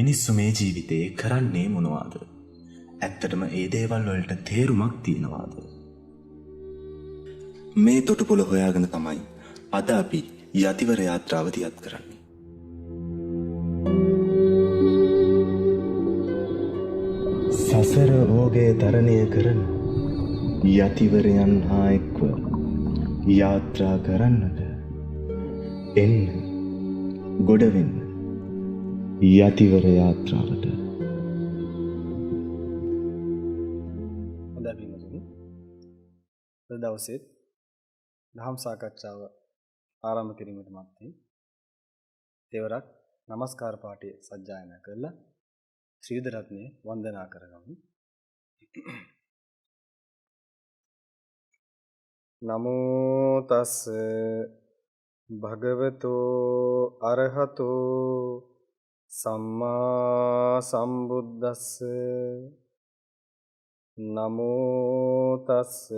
මිනිස්සු මේ ජීවිතේ කරන්නේ මොනවාද? ඇත්තටම ඒ දේවල් වලට තේරුමක් තියනවාද? මේ තොටුපොළ හොයාගෙන තමයි අද අපි යතිවර යාත්‍රාව දියත් කරන්නේ. සසර රෝගය තරණය කරන යතිවරයන් හා එක්ව යාත්‍රා කරන්නට එන්න ගොඩවෙන්න යතිවර යාත්‍රාවට. හොඳයි පින්වතුනි. අද දවසේ දහම් සාකච්ඡාව ආරම්භ කිරීමට මත්තේ තෙවරක් নমස්කාර පාඨය සජ්ජායනා කරලා ත්‍රිවිධ රත්නය වන්දනා කරගමු. නමෝ තස් භගවතෝ අරහතෝ සම්මා සම්බුද්දස්ස. නමෝ තස්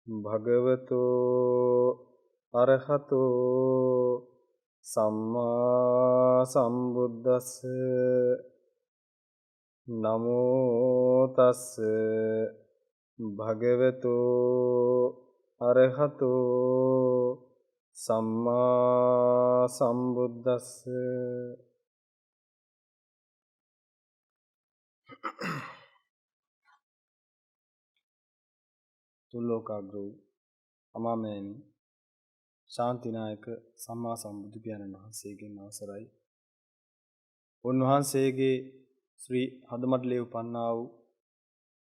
භගවතෝ අරහතෝ සම්මා සම්බුද්දස්ස. නමෝ තස් භගවතෝ අරහතෝ සම්මා සම්බුද්දස්ස. තුල්ලෝකාග්‍රෝ අමාමෑණි ශාන්තිනායක සම්මා සම්බුදු පියාණන් වහන්සේගෙන් අවසරයි. උන්වහන්සේගේ ශ්‍රී හදමඩලේ උපන්නා වූ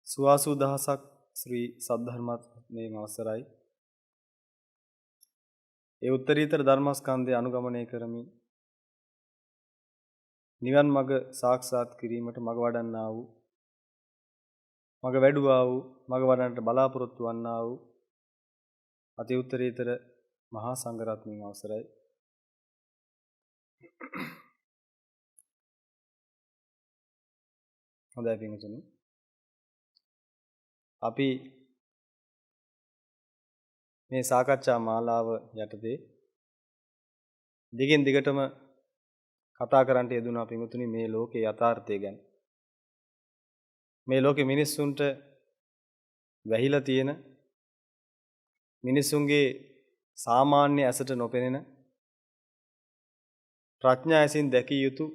සුවාසූ දහසක් ශ්‍රී සද්ධර්මයෙන් අවසරයි. ඒ උත්තරීතර ධර්මස්කන්ධය අනුගමනය කරමින් නිවන් මඟ සාක්ෂාත් කිරීමට මඟ වඩන්නා වූ මඟ වැඩුවා වූ මඟ වඩන්නට බලාපොරොත්තු වන්නා වූ අති උත්තරීතර මහා සංඝරත්නයන් අවසරයි. හොඳයි පින්වතුනි. අපි මේ සාකච්ඡා මාලාව යටතේ දිගින් දිගටම කතා කරන්නට යෙදුණා පින්වතුනි මේ ලෝකේ යථාර්ථය ගැන. මේ ලෝකේ මිනිස්සුන්ට වැහිලා තියෙන මිනිසුන්ගේ සාමාන්‍ය ඇසට නොපෙනෙන ප්‍රඥා ඇසින් දැකිය යුතු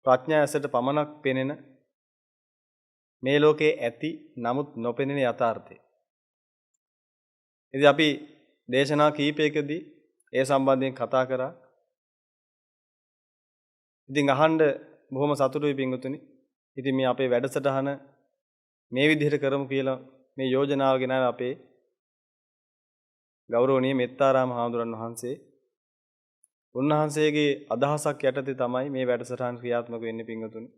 ප්‍රඥා ඇසට පමණක් පෙනෙන මේ ලෝකේ ඇති නමුත් නොපෙනෙන යථාර්ථය. ඉතින් අපි දේශනා කීපයකදී ඒ සම්බන්ධයෙන් කතා කරා. ඉතින් අහන්න බොහොම සතුටුයි පින්වතුනි. ඉතින් මේ අපේ වැඩසටහන මේ විදිහට කරමු කියලා මේ යෝජනාව ගෙනාවේ අපේ ගෞරවනීය මෙත්තාරාම හාමුදුරන් වහන්සේ. උන්වහන්සේගේ අදහසක් යටතේ තමයි මේ වැඩසටහන ක්‍රියාත්මක වෙන්නේ පින්වතුනි.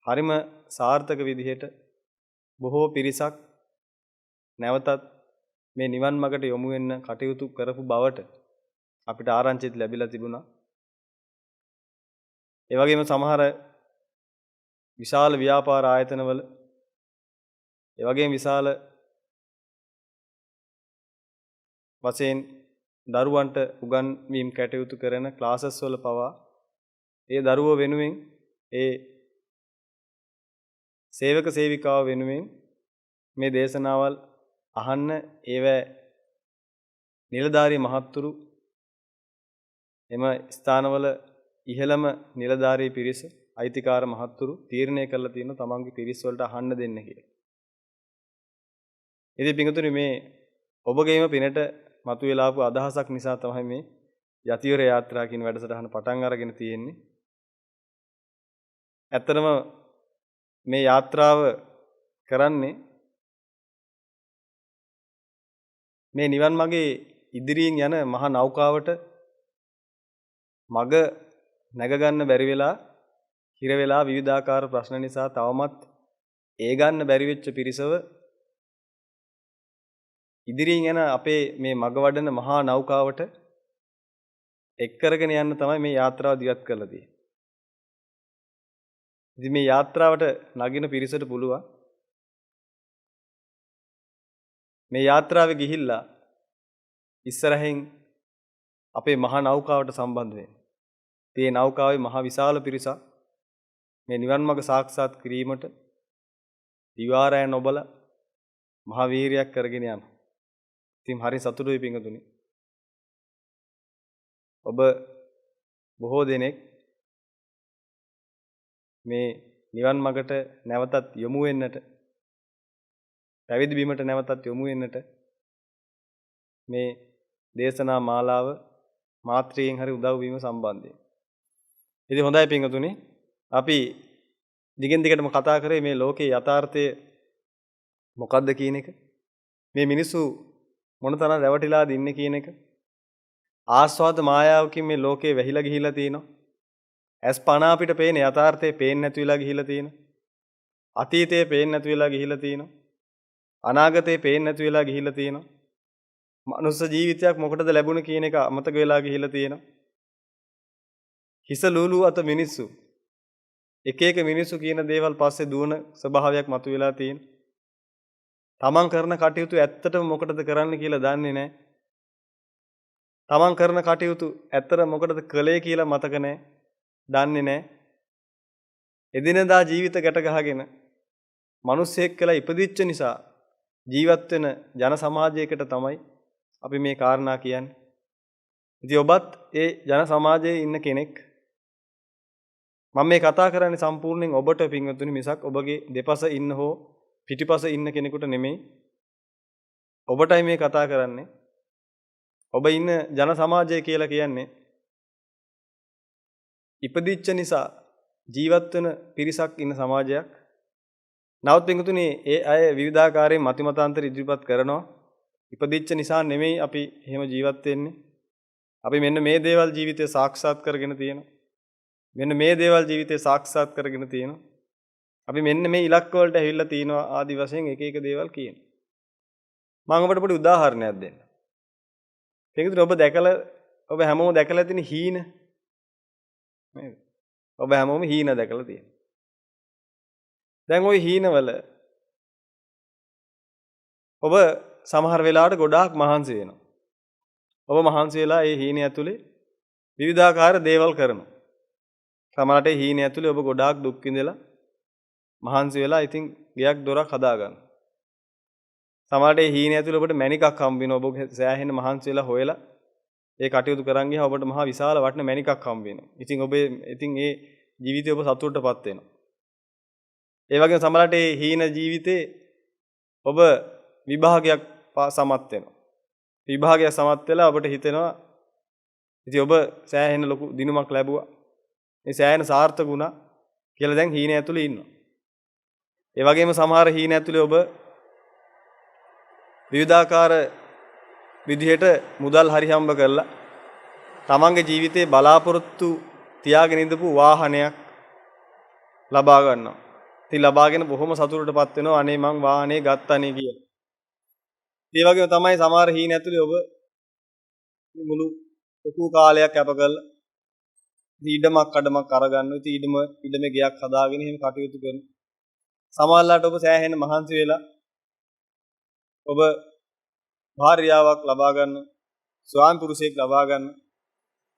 හරිම සාර්ථක විදිහට බොහෝ පිරිසක් නැවතත් මේ නිවන් මාර්ගට යොමු වෙන්න කටයුතු කරපු බවට අපිට ආරංචිත් ලැබිලා තිබුණා. ඒ වගේම සමහර විශාල ව්‍යාපාර ආයතනවල ඒ වගේම විශාල වශයෙන් දරුවන්ට උගන්වීම් කටයුතු කරන ක්ලාසස් වල පවා ඒ දරුවෝ වෙනුවෙන් ඒ සේවක සේවිකාව වෙනුවෙන් මේ දේශනාවල් අහන්න ඒව නිලධාරී මහත්තුරු එම ස්ථානවල ඉහළම නිලධාරී පිරිස අයිතිකාර මහත්තුරු තීරණය කරලා තියෙන තමන්ගේ පිරිස් වලට අහන්න දෙන්න කියලා. ඉතින් පිටුතුනි මේ ඔබගේම පිනට මතුවලා ආපු අදහසක් නිසා තමයි මේ යතිවර යාත්‍රා කියන වැඩසටහන පටන් අරගෙන තියෙන්නේ. ඇත්තටම මේ යාත්‍රාව කරන්නේ මේ නිවන් මාගේ ඉදිරියෙන් යන මහා නෞකාවට මග නැග ගන්න බැරි වෙලා හිර වෙලා විවිධාකාර ප්‍රශ්න නිසා තවමත් ඒ ගන්න බැරි වෙච්ච පිරිසව ඉදිරියෙන් යන අපේ මේ මග වඩන මහා නෞකාවට එක් කරගෙන යන්න තමයි මේ යාත්‍රාව දියත් කරලා තියෙන්නේ. ඉතින් මේ යාත්‍රාවට නගින පිරිසට පුළුවන් මේ යාත්‍රාවේ ගිහිල්ලා ඉස්සරහින් අපේ මහා නෞකාවට සම්බන්ධ වෙන්න. තේ නෞකාවේ මහ විශාල පිරිසක් මේ නිවන් මඟ සාක්ෂාත් කිරීමට දිවාරය නොබල මහ වීරියක් කරගෙන යනවා. ඉතින් හරි සතුටුයි පිංගුතුනි. ඔබ බොහෝ දෙනෙක් මේ නිවන් මඟට නැවතත් යොමු වෙන්නට පැවිදි බීමට නැවතත් යොමු වෙන්නට මේ දේශනා මාලාව මාත්‍රියෙන් හරි උදව් වීම සම්බන්ධයෙන්. ඉතින් හොඳයි පිංගුතුනි. අපි දිගින් දිගටම කතා කරේ මේ ලෝකේ යථාර්ථය මොකද්ද කියන එක. මේ මිනිස්සු මොනතරම් රැවටිලාද ඉන්නේ කියන එක. ආස්වාද මායාවකින් මේ ලෝකේ වැහිලා ගිහිලා තියෙනවා. ඇස් පණ අපිට පේන යථාර්ථය පේන්නේ නැති වෙලා ගිහිලා තියෙනවා. අතීතය පේන්නේ නැති වෙලා ගිහිලා තියෙනවා. අනාගතේ පේන්නේ නැති වෙලා ගිහිලා තියෙනවා. මනුස්ස ජීවිතයක් මොකටද ලැබුණ කියන එක අමතක වෙලා ගිහිලා තියෙනවා. හිස ලූලු අත මිනිස්සු එක එක මිනිස්සු කියන දේවල් පස්සේ දුවන ස්වභාවයක් මතුවලා තියෙනවා. තමන් කරන කටයුතු ඇත්තටම මොකටද කරන්න කියලා දන්නේ නැහැ. තමන් කරන කටයුතු ඇත්තට මොකටද කළේ කියලා මතක නැහැ. දන්නේ නැහැ. එදිනදා ජීවිත ගැට ගහගෙන මිනිස්සෙක් කියලා ඉපදිච්ච නිසා ජීවත් වෙන ජන සමාජයකට තමයි අපි මේ කාරණා කියන්නේ. ඉතින් ඔබත් ඒ ජන සමාජයේ ඉන්න කෙනෙක්. මම මේ කතා කරන්නේ සම්පූර්ණයෙන් ඔබට පින්වතුනි මිසක් ඔබගේ දෙපස ඉන්න හෝ පිටිපස ඉන්න කෙනෙකුට නෙමෙයි. ඔබටයි මේ කතා කරන්නේ. ඔබ ඉන්න ජන සමාජය කියලා කියන්නේ ඉපදිච්ච නිසා ජීවත් වෙන පිරිසක් ඉන්න සමාජයක්. නවත් පින්වතුනි ඒ අය විවිධාකාරයෙන් මතිමතාන්තර ඉදිරිපත් කරනවා. ඉපදිච්ච නිසා නෙමෙයි අපි එහෙම ජීවත් වෙන්නේ. අපි මෙන්න මේ දේවල් ජීවිතේ සාක්ෂාත් කරගෙන තියෙනවා. මෙන්න මේ දේවල් ජීවිතේ සාක්ෂාත් කරගෙන තියෙනවා. අපි මෙන්න මේ ඉලක්ක වලට ඇවිල්ලා තිනවා ආදි වශයෙන් එක එක දේවල් කියනවා. මම ඔබට පොඩි උදාහරණයක් දෙන්න. පින්වතුනි ඔබ හැමෝම දැකලා තියෙන හීන නේද? ඔබ හැමෝම හීන දැකලා තියෙනවා. දැන් ওই හීනවල ඔබ සමහර වෙලාවට ගොඩාක් මහන්සි වෙනවා. ඔබ මහන්සි වෙලා ඒ හීන ඇතුලේ විවිධාකාර දේවල් කරනවා. සමහරට ඒ හීන ඇතුලේ ඔබ ගොඩාක් දුක් විඳලා මහන්සි වෙලා ඉතින් ගයක් දොරක් හදා ගන්න. සමහරට ඒ හීන ඇතුලේ ඔබට මණිකක් හම්බ වෙනවා. ඔබ සෑහෙන මහන්සි වෙලා හොයලා ඒ කටයුතු කරන් ගියා ඔබට මහා විශාල වටින මණිකක් හම්බ වෙනවා. ඉතින් ඒ ජීවිතේ ඔබ සතුටටපත් වෙනවා. ඒ වගේම සමහරට ඒ හීන ජීවිතේ ඔබ විභාගයක් සමත් වෙනවා. විභාගයක් සමත් වෙලා ඔබට හිතෙනවා ඉතින් ඔබ සෑහෙන ලොකු දිනුමක් ලැබුවා. මේ සෑහෙන සාර්ථක වුණා කියලා දැන් හීන ඇතුලේ ඉන්නවා. ඒ වගේම සමහර හීන ඇතුලේ ඔබ විවිධාකාර විදිහට මුදල් හරි හම්බ කරලා තමන්ගේ ජීවිතේ බලාපොරොත්තු තියාගෙන ඉඳපු වාහනයක් ලබා ගන්නවා. ඉතින් ලබාගෙන බොහොම සතුටටපත් වෙනවා අනේ මං වාහනේ ගත්තානේ කියලා. ඒ වගේම තමයි සමහර හීන ඇතුලේ ඔබ මුළු ලොකු කාලයක් අප කරලා ඊඩමක් අඩමක් අරගන්නවා. ඉතින් ඊඩමේ ගයක් හදාගෙන එහෙම කටයුතු කරනවා. සමහරවිට ඔබ සෑහෙන මහන්සි වෙලා ඔබ භාර්යාවක් ලබා ගන්න, ස්වාමි පුරුෂයෙක් ලබා ගන්න.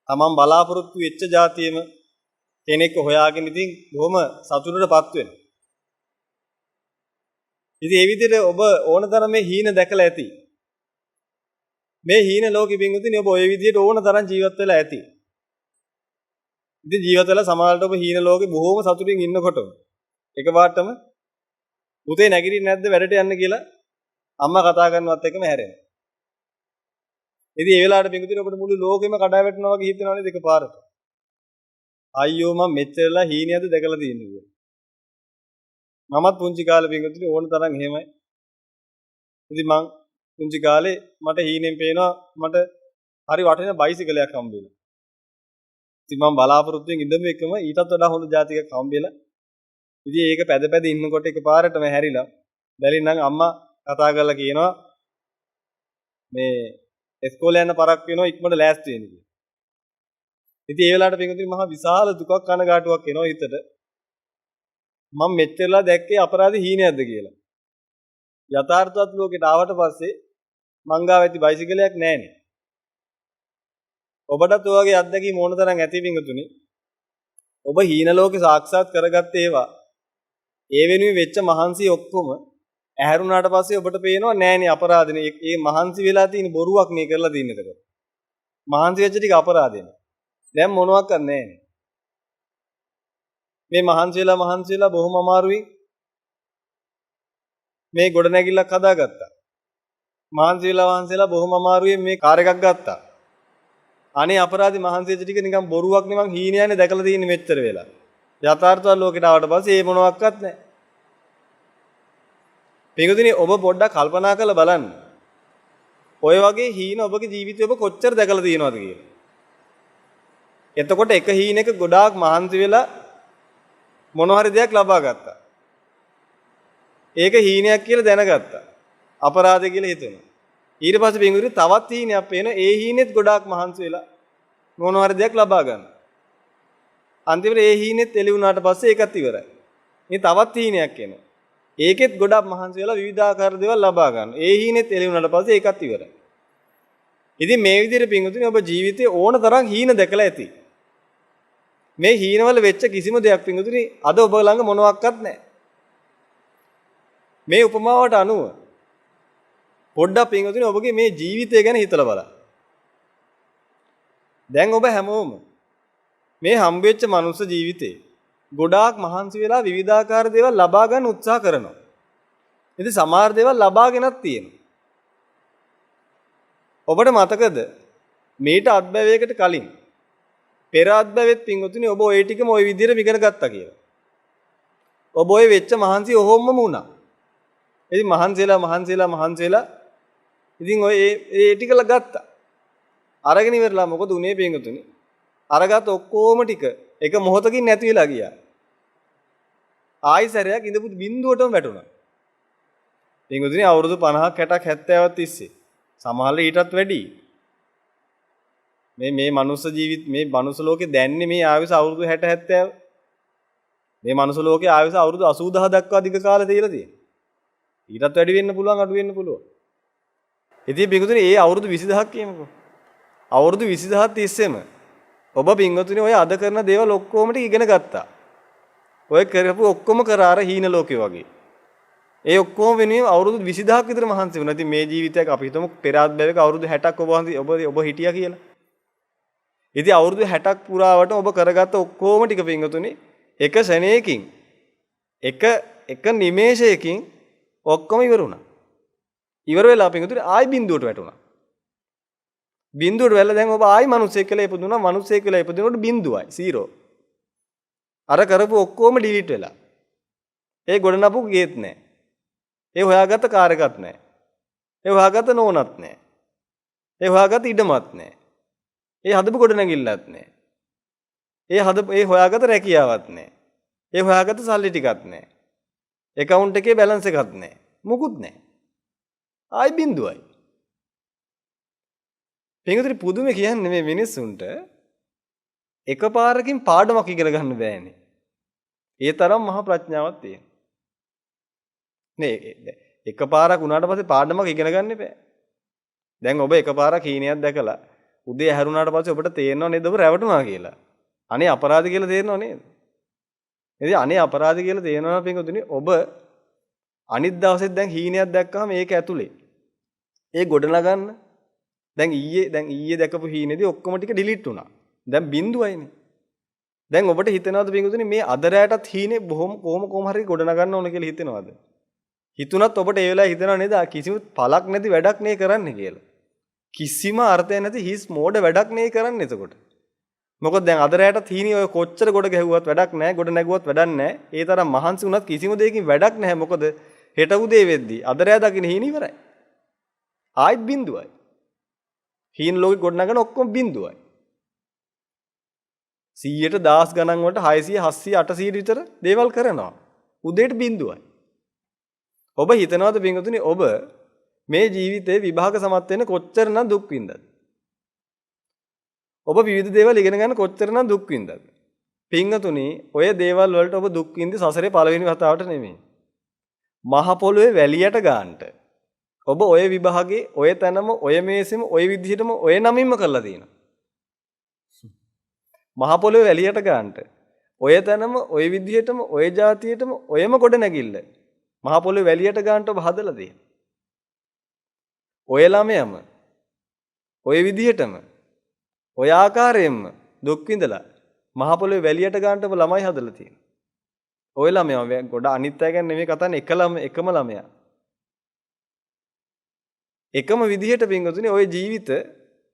තමන් බලාපොරොත්තු වෙච්ච જાතියෙම කෙනෙක් හොයාගෙන ඉතින් බොහොම සතුටටපත් වෙනවා. ඉතින් ඒ විදිහට ඔබ ඕනතරම් මේ හීන දැකලා ඇති. මේ හීන ලෝකෙ පින්වතුනි ඔබ ওই විදිහට ඕනතරම් ජීවත් වෙලා ඇති. ඉතින් ජීවත් වෙලා සමහරවිට ඔබ හීන ලෝකෙ බොහොම සතුටින් ඉන්නකොට එකපාරටම පුතේ නැගිටින්නේ නැද්ද වැඩට යන්න කියලා අම්මා කතා කරනවත් එකම හැරෙනවා. ඉතින් ඒ වෙලාවට පින්වතුනි ඔබට මුළු ලෝකෙම කඩා වැටෙනවා වගේ හිතෙනවා නේද එකපාරට? අයියෝ මම මෙච්චරලා හීනියද දැකලා තියෙන්නේ කියලා. මමත් පුංචි කාලේ පින්වතුනි ඕන තරම් එහෙමයි. ඉතින් මං පුංචි කාලේ මට හීනෙන් පේනවා මට හරි වටින බයිසිකලයක් හම්බෙලා. ඉතින් මම බලාපොරොත්තුෙන් ඉඳන් එකම ඊටත් වඩා හොඳ જાතියක් හම්බෙලා. ඉතින් ඒක පැද ඉන්නකොට එකපාරටම හැරිලා බැලින්නම් අම්මා කතා කරලා කියනවා මේ ඉස්කෝලේ යන පරක් වෙනවා ඉක්මනට ලෑස්ති වෙන්න කියලා. ඉතින් ඒ වෙලාවට පින්වතුනි මහා විශාල දුකක් කනගාටුවක් එනවා හිතට. මම මෙච්චරලා දැක්කේ අපරාධ හීනයක්ද කියලා. යථාර්ථවත් ලෝකෙට ආවට පස්සේ මං ගාව ඇති බයිසිකලයක් නැහැනේ. ඔබටත් ඔය වගේ අත්දැකීම් ඕන තරම් ඇති පින්වතුනි. ඔබ හීන ලෝකේ සාක්ෂාත් කරගත්ත ඒවා ඒ වෙනුවෙන් වෙච්ච මහන්සි ඔක්කොම ඇහැරුණාට පස්සේ ඔබට පේනවා නෑනේ අපරාධනේ. මේ මහන්සි වෙලා තියෙන බොරුවක් නේ කරලා තින්නේ එතකොට. මහන්සි වෙච්ච ටික අපරාධනේ. දැන් මොනවත් නැහැ. මේ මහන්සි වෙලා බොහොම අමාරුයි මේ ගොඩනැගිල්ලක් හදාගත්තා. මහන්සි වෙලා බොහොම අමාරුවෙන් මේ කාර් එකක් ගත්තා. අනේ අපරාධි මහන්සි වෙච්ච ටික නිකන් බොරුවක් නෙමන් හීනයනේ දැකලා තියෙන්නේ මෙච්චර වෙලා. යථාර්ථවත් ලෝකෙට ආවට පස්සේ ඒ මොනවත් නැහැ. පිටුදිනේ ඔබ පොඩ්ඩක් කල්පනා කරලා බලන්න. ඔය වගේ හීන ඔබගේ ජීවිතේ ඔබ කොච්චර දැකලා තියෙනවද කියලා. එතකොට එක හීනෙක ගොඩාක් මහන්සි වෙලා මොන හරි දෙයක් ලබා ගත්තා. ඒක හීනයක් කියලා දැනගත්තා. අපරාධය කියලා හිතුණා. ඊට පස්සේ පිටුදිනේ තවත් හීනයක් පේන ඒ හීනෙත් ගොඩාක් මහන්සි වෙලා මොන හරි දෙයක් ලබා ගන්න. අන්තිමට ඒ හීනෙත් එළි වුණාට පස්සේ ඒකත් ඉවරයි. මේ තවත් හීනයක් එනවා. ඒකෙත් ගොඩක් මහන්සි වෙලා විවිධාකාර දේවල් ලබා ගන්න. ඒ හීනෙත් එළි වුණාට පස්සේ ඒකත් ඉවරයි. ඉතින් මේ විදිහට පින්වතුනි ඔබ ජීවිතේ ඕන තරම් හීන දැකලා ඇති. මේ හීනවල වෙච්ච කිසිම දෙයක් පින්වතුනි අද ඔබ ළඟ මොනවත් නැහැ. මේ උපමාවට අනුව පොඩ්ඩක් පින්වතුනි ඔබගේ මේ ජීවිතය ගැන හිතලා බලන්න. දැන් ඔබ හැමෝම මේ හම්බෙච්ච මනුස්ස ජීවිතේ ගොඩාක් මහන්සි වෙලා විවිධාකාර දේවල් ලබා ගන්න උත්සාහ කරනවා. ඉතින් සමහර දේවල් ලබාගෙනත් තියෙනවා. ඔබට මතකද මේට අත්බැවයකට කලින් පෙර අත්බැවෙත් පින්වතුනි ඔබ ওই ටිකම ওই විදිහට ඉගෙන ගත්තා කියලා. ඔබ ওই වෙච්ච මහන්සි ඔහොමම වුණා. ඉතින් මහන්සිලා ඉතින් ඔය ඒ ටිකල ගත්තා. අරගෙන ඉවරලා මොකද උනේ පින්වතුනි? අරගත් ඔක්කොම ටික එක මොහොතකින් නැති වෙලා ගියා. ආයි සැරයක් ඉඳපු බිඳුවටම වැටුණා. පින්වතුනි අවුරුදු 50ක් 60ක් 70ක් තිස්සේ සමහරවිට ඊටත් වැඩි. මේ මනුස්ස ජීවිත මේ මනුස්ස ලෝකේ දැන්නේ මේ ආයුෂ අවුරුදු 60 70. මේ මනුස්ස ලෝකේ ආයුෂ අවුරුදු 80000 දක්වා අධික කාලෙ තියලා තියෙනවා. ඊටත් වැඩි වෙන්න පුළුවන් අඩු වෙන්න පුළුවන්. ඉතින් පින්වතුනි ඒ අවුරුදු 20000ක් කියමුකෝ. අවුරුදු 20000 තිස්සෙම ඔබ පින්වතුනි ඔය අද කරන දේවල් ඔක්කොම ටික ඉගෙන ගත්තා. ඔය කරපු ඔක්කොම කරාර හීන ලෝකේ වගේ. ඒ ඔක්කොම වෙනුවෙන් අවුරුදු 20000ක් විතර මහන්සි වුණා. ඉතින් මේ ජීවිතයක් අපි හිතමු පෙරාත් බැවක අවුරුදු 60ක් ඔබ හිටියා කියලා. ඉතින් අවුරුදු 60ක් පුරාවට ඔබ කරගත්ත ඔක්කොම ටික පින්වතුනි එක ශරණයකින් එක නිමේෂයකින් ඔක්කොම ඉවර වුණා. ඉවර වෙලා පින්වතුනි ආයි බිඳුවට වැටුණා. බිඳුවට වැල්ලා දැන් ඔබ ආයි මිනිස්සෙක් කියලා ඉපදුණා. මිනිස්සෙක් කියලා ඉපදිනකොට බිඳුවයි 0. අර කරපු ඔක්කොම ඩිලීට් වෙලා. ඒ ගොඩනපු ගේත් නැහැ. ඒ හොයාගත්ත කාර් එකක් නැහැ. ඒ හොයාගත්ත නෝනත් නැහැ. ඒ හොයාගත්ත ඉඩමත් නැහැ. ඒ හදපු ගොඩනැගිල්ලත් නැහැ. ඒ හොයාගත්ත රැකියාවක් නැහැ. ඒ හොයාගත්ත සල්ලි ටිකක් නැහැ. account එකේ balance එකක් නැහැ. මුකුත් නැහැ. ආයි බිඳුවයි. පින්වතුනි පුදුමේ කියන්නේ මේ මිනිස්සුන්ට එකපාරකින් පාඩමක් ඉගෙන ගන්න බෑනේ. ඒ තරම් මහා ප්‍රඥාවක් තියෙනවා. නේ එකපාරක් උනාට පස්සේ පාඩමක් ඉගෙන ගන්න බෑ. දැන් ඔබ එකපාරක් හීනයක් දැකලා උදේ හැරුණාට පස්සේ ඔබට තේරෙනව නේද ඔබ රැවටුණා කියලා. අනේ අපරාධ කියලා තේරෙනව නේද? ඉතින් අනේ අපරාධ කියලා තේරෙනවා පින්වතුනි ඔබ අනිත් දවසෙත් දැන් හීනයක් දැක්කම ඒක ඇතුලේ ඒ ගොඩනගන්න දැන් ඊයේ දැකපු හීනේදී ඔක්කොම ටික ඩිලීට් වුණා. දැන් බිඳුවයිනේ. දැන් ඔබට හිතෙනවද පින්වතුනි මේ අද රැයටත් හීනේ කොහොම හරි ගොඩනගන්න ඕන කියලා හිතෙනවද? හිතුණත් ඔබට ඒ වෙලාවේ හිතෙනව නේද කිසිම පළක් නැති වැඩක් නේ කරන්නේ කියලා. කිසිම අර්ථයක් නැති හිස් මෝඩ වැඩක් නේ කරන්නේ එතකොට. මොකද දැන් අද රැයටත් හීනේ ඔය කොච්චර ගොඩ ගැහුවත් වැඩක් නැහැ, ගොඩ නැගුවත් වැඩක් නැහැ. ඒ තරම් මහන්සි වුණත් කිසිම දෙයකින් වැඩක් නැහැ. මොකද හෙට උදේ වෙද්දි අද රැය දකින්න හීන ඉවරයි. ආයිත් බිඳුවයි. හීන ලෝකෙ ගොඩනගන ඔක්කොම බිඳුවයි. 100ට 1000 ගණන් වලට 600 700 800 විතර දේවල් කරනවා. උදේට බිඳුවයි. ඔබ හිතනවාද පින්වතුනි ඔබ මේ ජීවිතේ විභාග සමත් වෙන්න කොච්චරනම් දුක් විඳද? ඔබ විවිධ දේවල් ඉගෙන ගන්න කොච්චරනම් දුක් විඳද? පින්වතුනි ඔය දේවල් වලට ඔබ දුක් විඳි සසරේ පළවෙනි වතාවට නෙමෙයි. මහ පොළොවේ වැලියට ගන්නට. ඔබ ඔය විභාගේ ඔය තැනම ඔය මේසෙම ඔය විදිහටම ඔය නමින්ම කරලා තියෙනවා. මහ පොළොවේ වැලියට ගන්නට. ඔය තැනම ඔය විදිහටම ඔය જાතියටම ඔයම කොට නැගිල්ල මහ පොළොවේ වැලියට ගන්නට ඔබ හදලා තියෙන. ඔය ළමයම ඔය විදිහටම ඔය ආකාරයෙන්ම දුක් විඳලා මහ පොළොවේ වැලියට ගන්නට ඔබ ළමයි හදලා තියෙන. ඔය ළමයා ගොඩ අනිත් අය ගැන නෙමෙයි කතාන්නේ එකම ළමයා. එකම විදිහට පින්වතුනි ඔය ජීවිත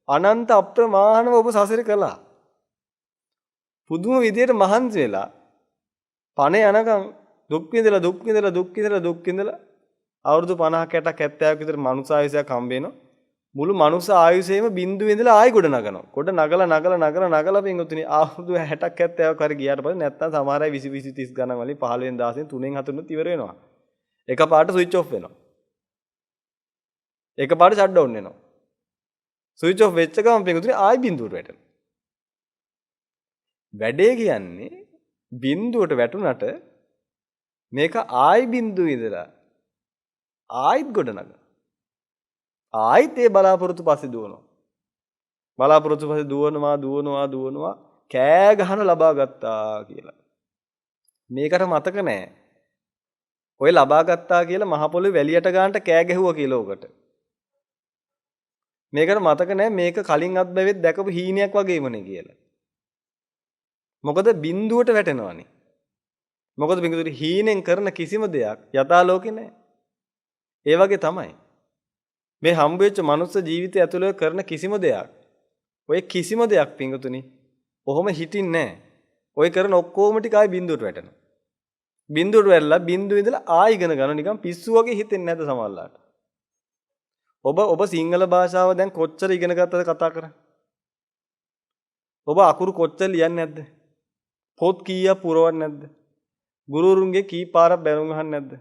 අනන්ත අප්‍රමාණව ඔබ සසර කළා. පුදුම විදියට මහන්සි වෙලා පණ යනකම් දුක් විඳලා අවුරුදු 50 60 70ක් විතර මනුස්ස ආයුෂයක් හම්බ වෙනවා. මුළු මනුස්ස ආයුෂයේම බින්දු විඳලා ආයි ගොඩ නගනවා. ගොඩ නගලා පින්වතුනි අවුරුදු 60ක් 70ක් හරි ගියාට පස්සේ නැත්තම් සමහර අය 20 20 30 ගණන් වලින් 15 16 3න් 4න් ඉවර වෙනවා. එකපාරට ස්විච් ඔෆ් වෙනවා. එකපාරට ෂට් ඩවුන් වෙනවා. ස්විච් ඔෆ් වෙච්ච ගමන් පින්වතුනි ආයි බින්දුවට වැටෙනවා. වැඩේ කියන්නේ බින්දුවට වැටුණට මේක ආයි බින්දුව ඉඳලා ආයිත් ගොඩ නගන. ආයිත් ඒ බලාපොරොත්තු පස්සේ දුවනවා. බලාපොරොත්තු පස්සේ දුවනවා කෑ ගහන ලබා ගත්තා කියලා. මේකට මතක නෑ. ඔය ලබා ගත්තා කියලා මහ පොළොවේ වැලියට ගන්නට කෑ ගැහුවා කියලා උකට. මේකට මතක නෑ මේක කලින් අත්බැවෙත් දැකපු හීනයක් වගේමනේ කියලා. මොකද බින්දුවට වැටෙනවානේ. මොකද පිටුදුරි හීනෙන් කරන කිසිම දෙයක් යථා ලෝකේ නැහැ. ඒ වගේ තමයි. මේ හම්බ වෙච්ච මනුස්ස ජීවිතය ඇතුළේ කරන කිසිම දෙයක් ඔය කිසිම දෙයක් පිටුතුනි ඔහොම හිටින්නේ නැහැ. ඔය කරන ඔක්කොම ටික ආයි බින්දුවට වැටෙනවා. බින්දුවට වැටලා බින්දුව ඉඳලා ආයි ඉගෙන ගන්න නිකන් පිස්සු වගේ හිතෙන්නේ නැද්ද සමහරලාට? ඔබ සිංහල භාෂාව දැන් කොච්චර ඉගෙන ගත්තද කතා කරන්නේ? ඔබ අකුරු කොච්චර ලියන්නේ නැද්ද? පොත් කීයක් පුරවන්නේ නැද්ද? ගුරුවරුන්ගේ කී පාරක් බැනුම් අහන්නේ නැද්ද?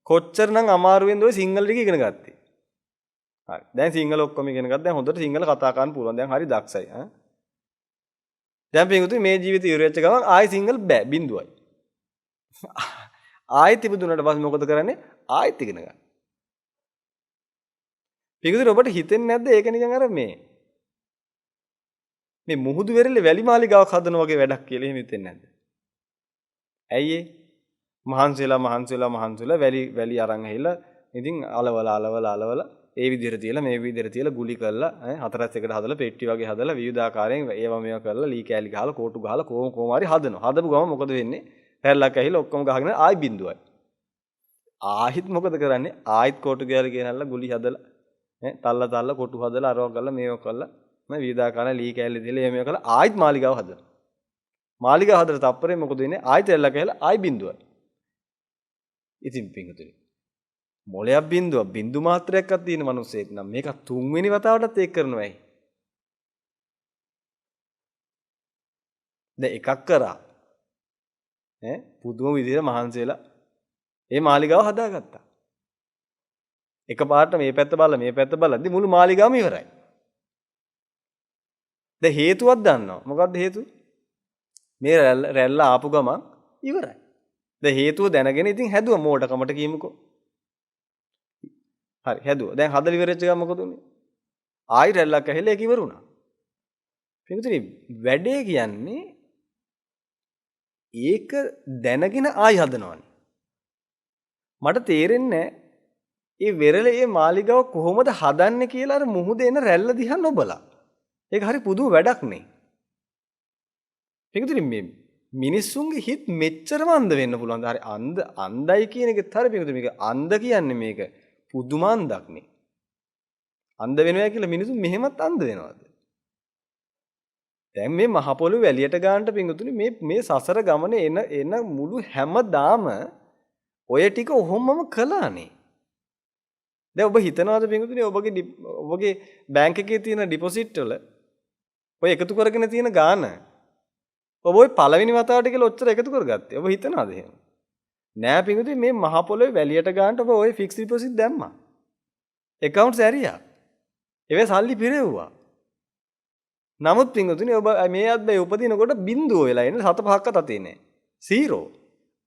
කොච්චරනම් අමාරුවෙන්ද ඔය සිංහල ටික ඉගෙන ගත්තේ? හරි. දැන් සිංහල ඔක්කොම ඉගෙන ගත්තා. දැන් හොඳට සිංහල කතා කරන්න පුළුවන්. දැන් හරි දක්ෂයි. දැන් පිටුතුයි මේ ජීවිතය ඉවර වෙච්ච ගමන් ආයි සිංහල බෑ බින්දුවයි. ආයෙත් ඉපදුනට පස්සේ මොකද කරන්නේ? ආයෙත් ඉගෙන ගන්න. පිටුතුයි ඔබට හිතෙන්නේ නැද්ද ඒක නිකන් අර මේ මුහුදු වෙරළේ වැලි මාලිගාවක් හදන වගේ වැඩක් කියලා එහෙම හිතෙන්නේ නැද්ද? ඇයි ඒ? මහන්සිලා වැලි අරන් ඇහිලා ඉතින් අලවල ඒ විදිහට තියලා මේ විදිහට තියලා ගුලි කරලා හතරස් එකට හදලා පෙට්ටි වගේ හදලා විවිධාකාරයෙන් ඒවා මේවා කරලා ලී කෑලි ගහලා කෝටු ගහලා කොහොම හරි හදනවා. හදපු ගමන් මොකද වෙන්නේ? පැරලක් ඇහිලා ඔක්කොම ගහගෙන ආයි බින්දුවයි. ආහිත් මොකද කරන්නේ? ආයිත් කෝටු ගෑලි ගෙනල්ලා ගුලි හදලා තල්ලා කොටු හදලා අරව කරලා මේවා කරලා විවිධාකාරයෙන් ලී කෑලි දීලා මේවා කරලා ආයිත් මාලිගාව හදනවා. මාලිගාව හදලා තප්පරේ මොකද වෙන්නේ? ආයිත් පැරලක් ඇහිලා ආයි බින්දුවයි. ඉතින් පිංගුතුනි මොලයක් බින්දු මාත්‍රයක්වත් තියෙන මිනිස්සෙක් නම් මේක තුන්වෙනි වතාවටත් ඒක කරනවා ඇයි? දැන් එකක් කරා. පුදුම විදිහට මහන්සි වෙලා ඒ මාලිගාව හදාගත්තා. එකපාරට මේ පැත්ත බලද්දි මුළු මාලිගාවම ඉවරයි. දැන් හේතුවක් දන්නවා. මොකක්ද හේතුව? මේ රැල්ල ආපු ගමන් ඉවරයි. දැන් හේතුව දැනගෙන ඉතින් හැදුවා මෝඩකමට කියමුකෝ. හරි හැදුවා. දැන් හදලා ඉවරෙච්ච ගමන් මොකද උනේ? ආයි රැල්ලක් ඇහිලා ඒක ඉවර වුණා. පිටුතුනි වැඩේ කියන්නේ ඒක දැනගෙන ආයි හදනවනේ. මට තේරෙන්නේ ඒ වෙරළේ මේ මාලිගාව කොහොමද හදන්නේ කියලා අර මුහුදේ එන රැල්ල දිහා නොබලා. ඒක හරි පුදුම වැඩක් නේ. පිටුතුනි මේ මිනිස්සුන්ගේ හිත මෙච්චරම අන්ධ වෙන්න පුළුවන්ද? හරි අන්ධයි කියන එකත් හරි පිටුතුනි මේක අන්ධ කියන්නේ මේක පුදුම අන්ධක් නේ. අන්ධ වෙනවා කියලා මිනිස්සු මෙහෙමත් අන්ධ වෙනවද? දැන් මේ මහ පොළොව වැලියට ගන්නට පිටුතුනි මේ සසර ගමනේ එන මුළු හැමදාම ඔය ටික ඔහොමම කළානේ. දැන් ඔබ හිතනවාද පිටුතුනි ඔබගේ බැංක් එකේ තියෙන ඩිපොසිට් වල ඔය එකතු කරගෙන තියෙන ගාණ ඔබ ඔය පළවෙනි වතාවට කියලා ඔච්චර එකතු කරගත්තේ. ඔබ හිතනවාද එහෙම? නෑ පිටුතුනි මේ මහ පොළොවේ වැලියට ගන්නට ඔබ ඔය ෆික්ස් ඩිපොසිට් දැම්මා. account ඇරියා. ඒවේ සල්ලි පිරෙව්වා. නමුත් පිටුතුනි ඔබ මේ අත්බැයි උපදිනකොට බින්දුව වෙලා ඉන්නේ 7-5ක් අතේ නෑ. 0.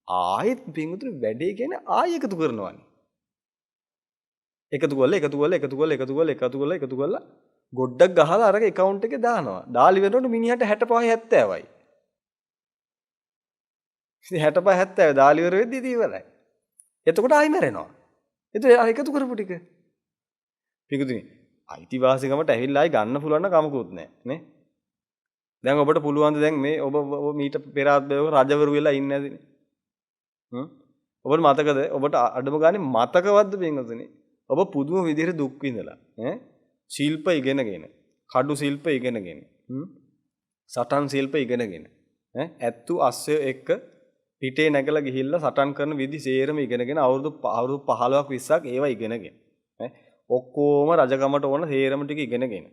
ආයෙත් පිටුතුනි වැඩේ කියන්නේ ආයෙ එකතු කරනවානේ. එකතු කරලා ගොඩක් ගහලා අරක account එකේ දානවා. දාලි වෙනකොට මිනිහට 65 70යි. ඉතින් 65 70 දාලා ඉවර වෙද්දී ඉතින් ඉවරයි. එතකොට ආයි මැරෙනවා. එතකොට ආයි එකතු කරපු ටික. පිටුතුනි අයිතිවාසිකමට ඇවිල්ලා ආයි ගන්න පුළුවන් නම් කමකුත් නැහැ නේ. දැන් ඔබට පුළුවන් ද දැන් මේ ඔබ මීට පෙර ආත්මයක රජවරු වෙලා ඉන්නේ නැතිනේ. ඔබට මතකද ඔබට අඩම ගානේ මතකවත්ද පින්වතුනි? ඔබ පුදුම විදිහට දුක් විඳලා ශිල්ප ඉගෙනගෙන කඩු ශිල්ප ඉගෙනගෙන සටන් ශිල්ප ඉගෙනගෙන ඇත්තු අස්සය එක්ක පිටේ නැගලා ගිහිල්ලා සටන් කරන විදි සේරම ඉගෙනගෙන අවුරුදු 15ක් 20ක් ඒවා ඉගෙනගෙන ඔක්කොම රජකමට ඕන සේරම ටික ඉගෙනගෙන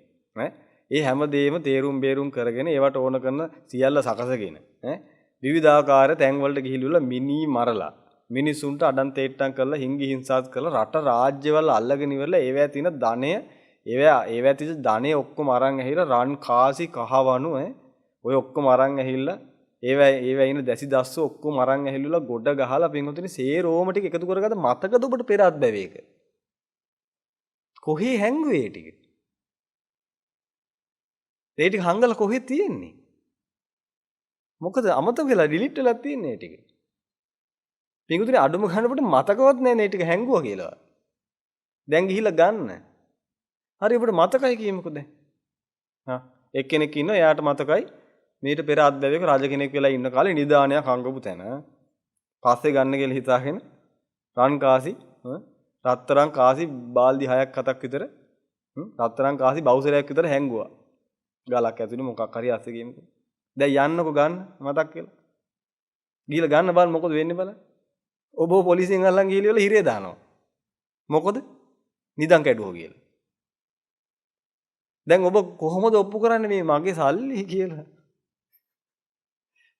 ඒ හැමදේම තේරුම් බේරුම් කරගෙන ඒවට ඕන කරන සියල්ල සකසගෙන විවිධාකාර තැන් වලට ගිහිල්ලා මිනි මරලා මිනිසුන්ට අඩන් තේට්ටම් කරලා හිංගි හිංසාත් කරලා රට රාජ්‍යවල අල්ලගෙන ඉවරලා ඒවැය තියෙන ධනය ඒවැය තියෙන ධනෙ ඔක්කොම අරන් ඇහිලා රන් කාසි කහවණු ඔය ඔක්කොම අරන් ඇහිලා ඒවැය ඉන්න දැසි දස්සු ඔක්කොම අරන් ඇහිලා ගොඩ ගහලා පින්වතුනි සේරෝම ටික එකතු කරගත්ත මතකද ඔබට පෙර අත්බැවේක කොහේ හැංගුවේ ඒ ටික ඒ ටික හංගලා කොහෙද තියෙන්නේ මොකද අමතක වෙලා ඩිලීට් වෙලා තියෙන්නේ ඒ ටික පින්වතුනි අඩුම ගන්නකොට මතකවත් නැහැ මේ ටික හැංගුවා කියලා දැන් ගිහිල්ලා ගන්න හරි ඔබට මතකයි කියමුකෝ දැන් එක්කෙනෙක් ඉන්නවා එයාට මතකයි මීට පෙර අත්බැවේක රජ කෙනෙක් වෙලා ඉන්න කාලේ නිදානයක් හංගපු තැන පස්සේ ගන්න කියලා හිතාගෙන රන් කාසි රත්තරන් කාසි බාල්දි 6ක් 7ක් විතර රත්තරන් කාසි බවුසරයක් විතර හැංගුවා ගලක් ඇතුලේ මොකක් හරි අස්සේ කියමුකෝ දැන් යන්නකෝ ගන්න මතක් කියලා ගිහලා ගන්න බලන්න මොකද වෙන්නේ බලන්න ඔබ පොලිසියෙන් අල්ලන් ගිහලා හිරේ දානවා මොකද නිදන් කැඩුවෝ කියලා දැන් ඔබ කොහොමද ඔප්පු කරන්නේ මේ මගේ සල්ලි කියලා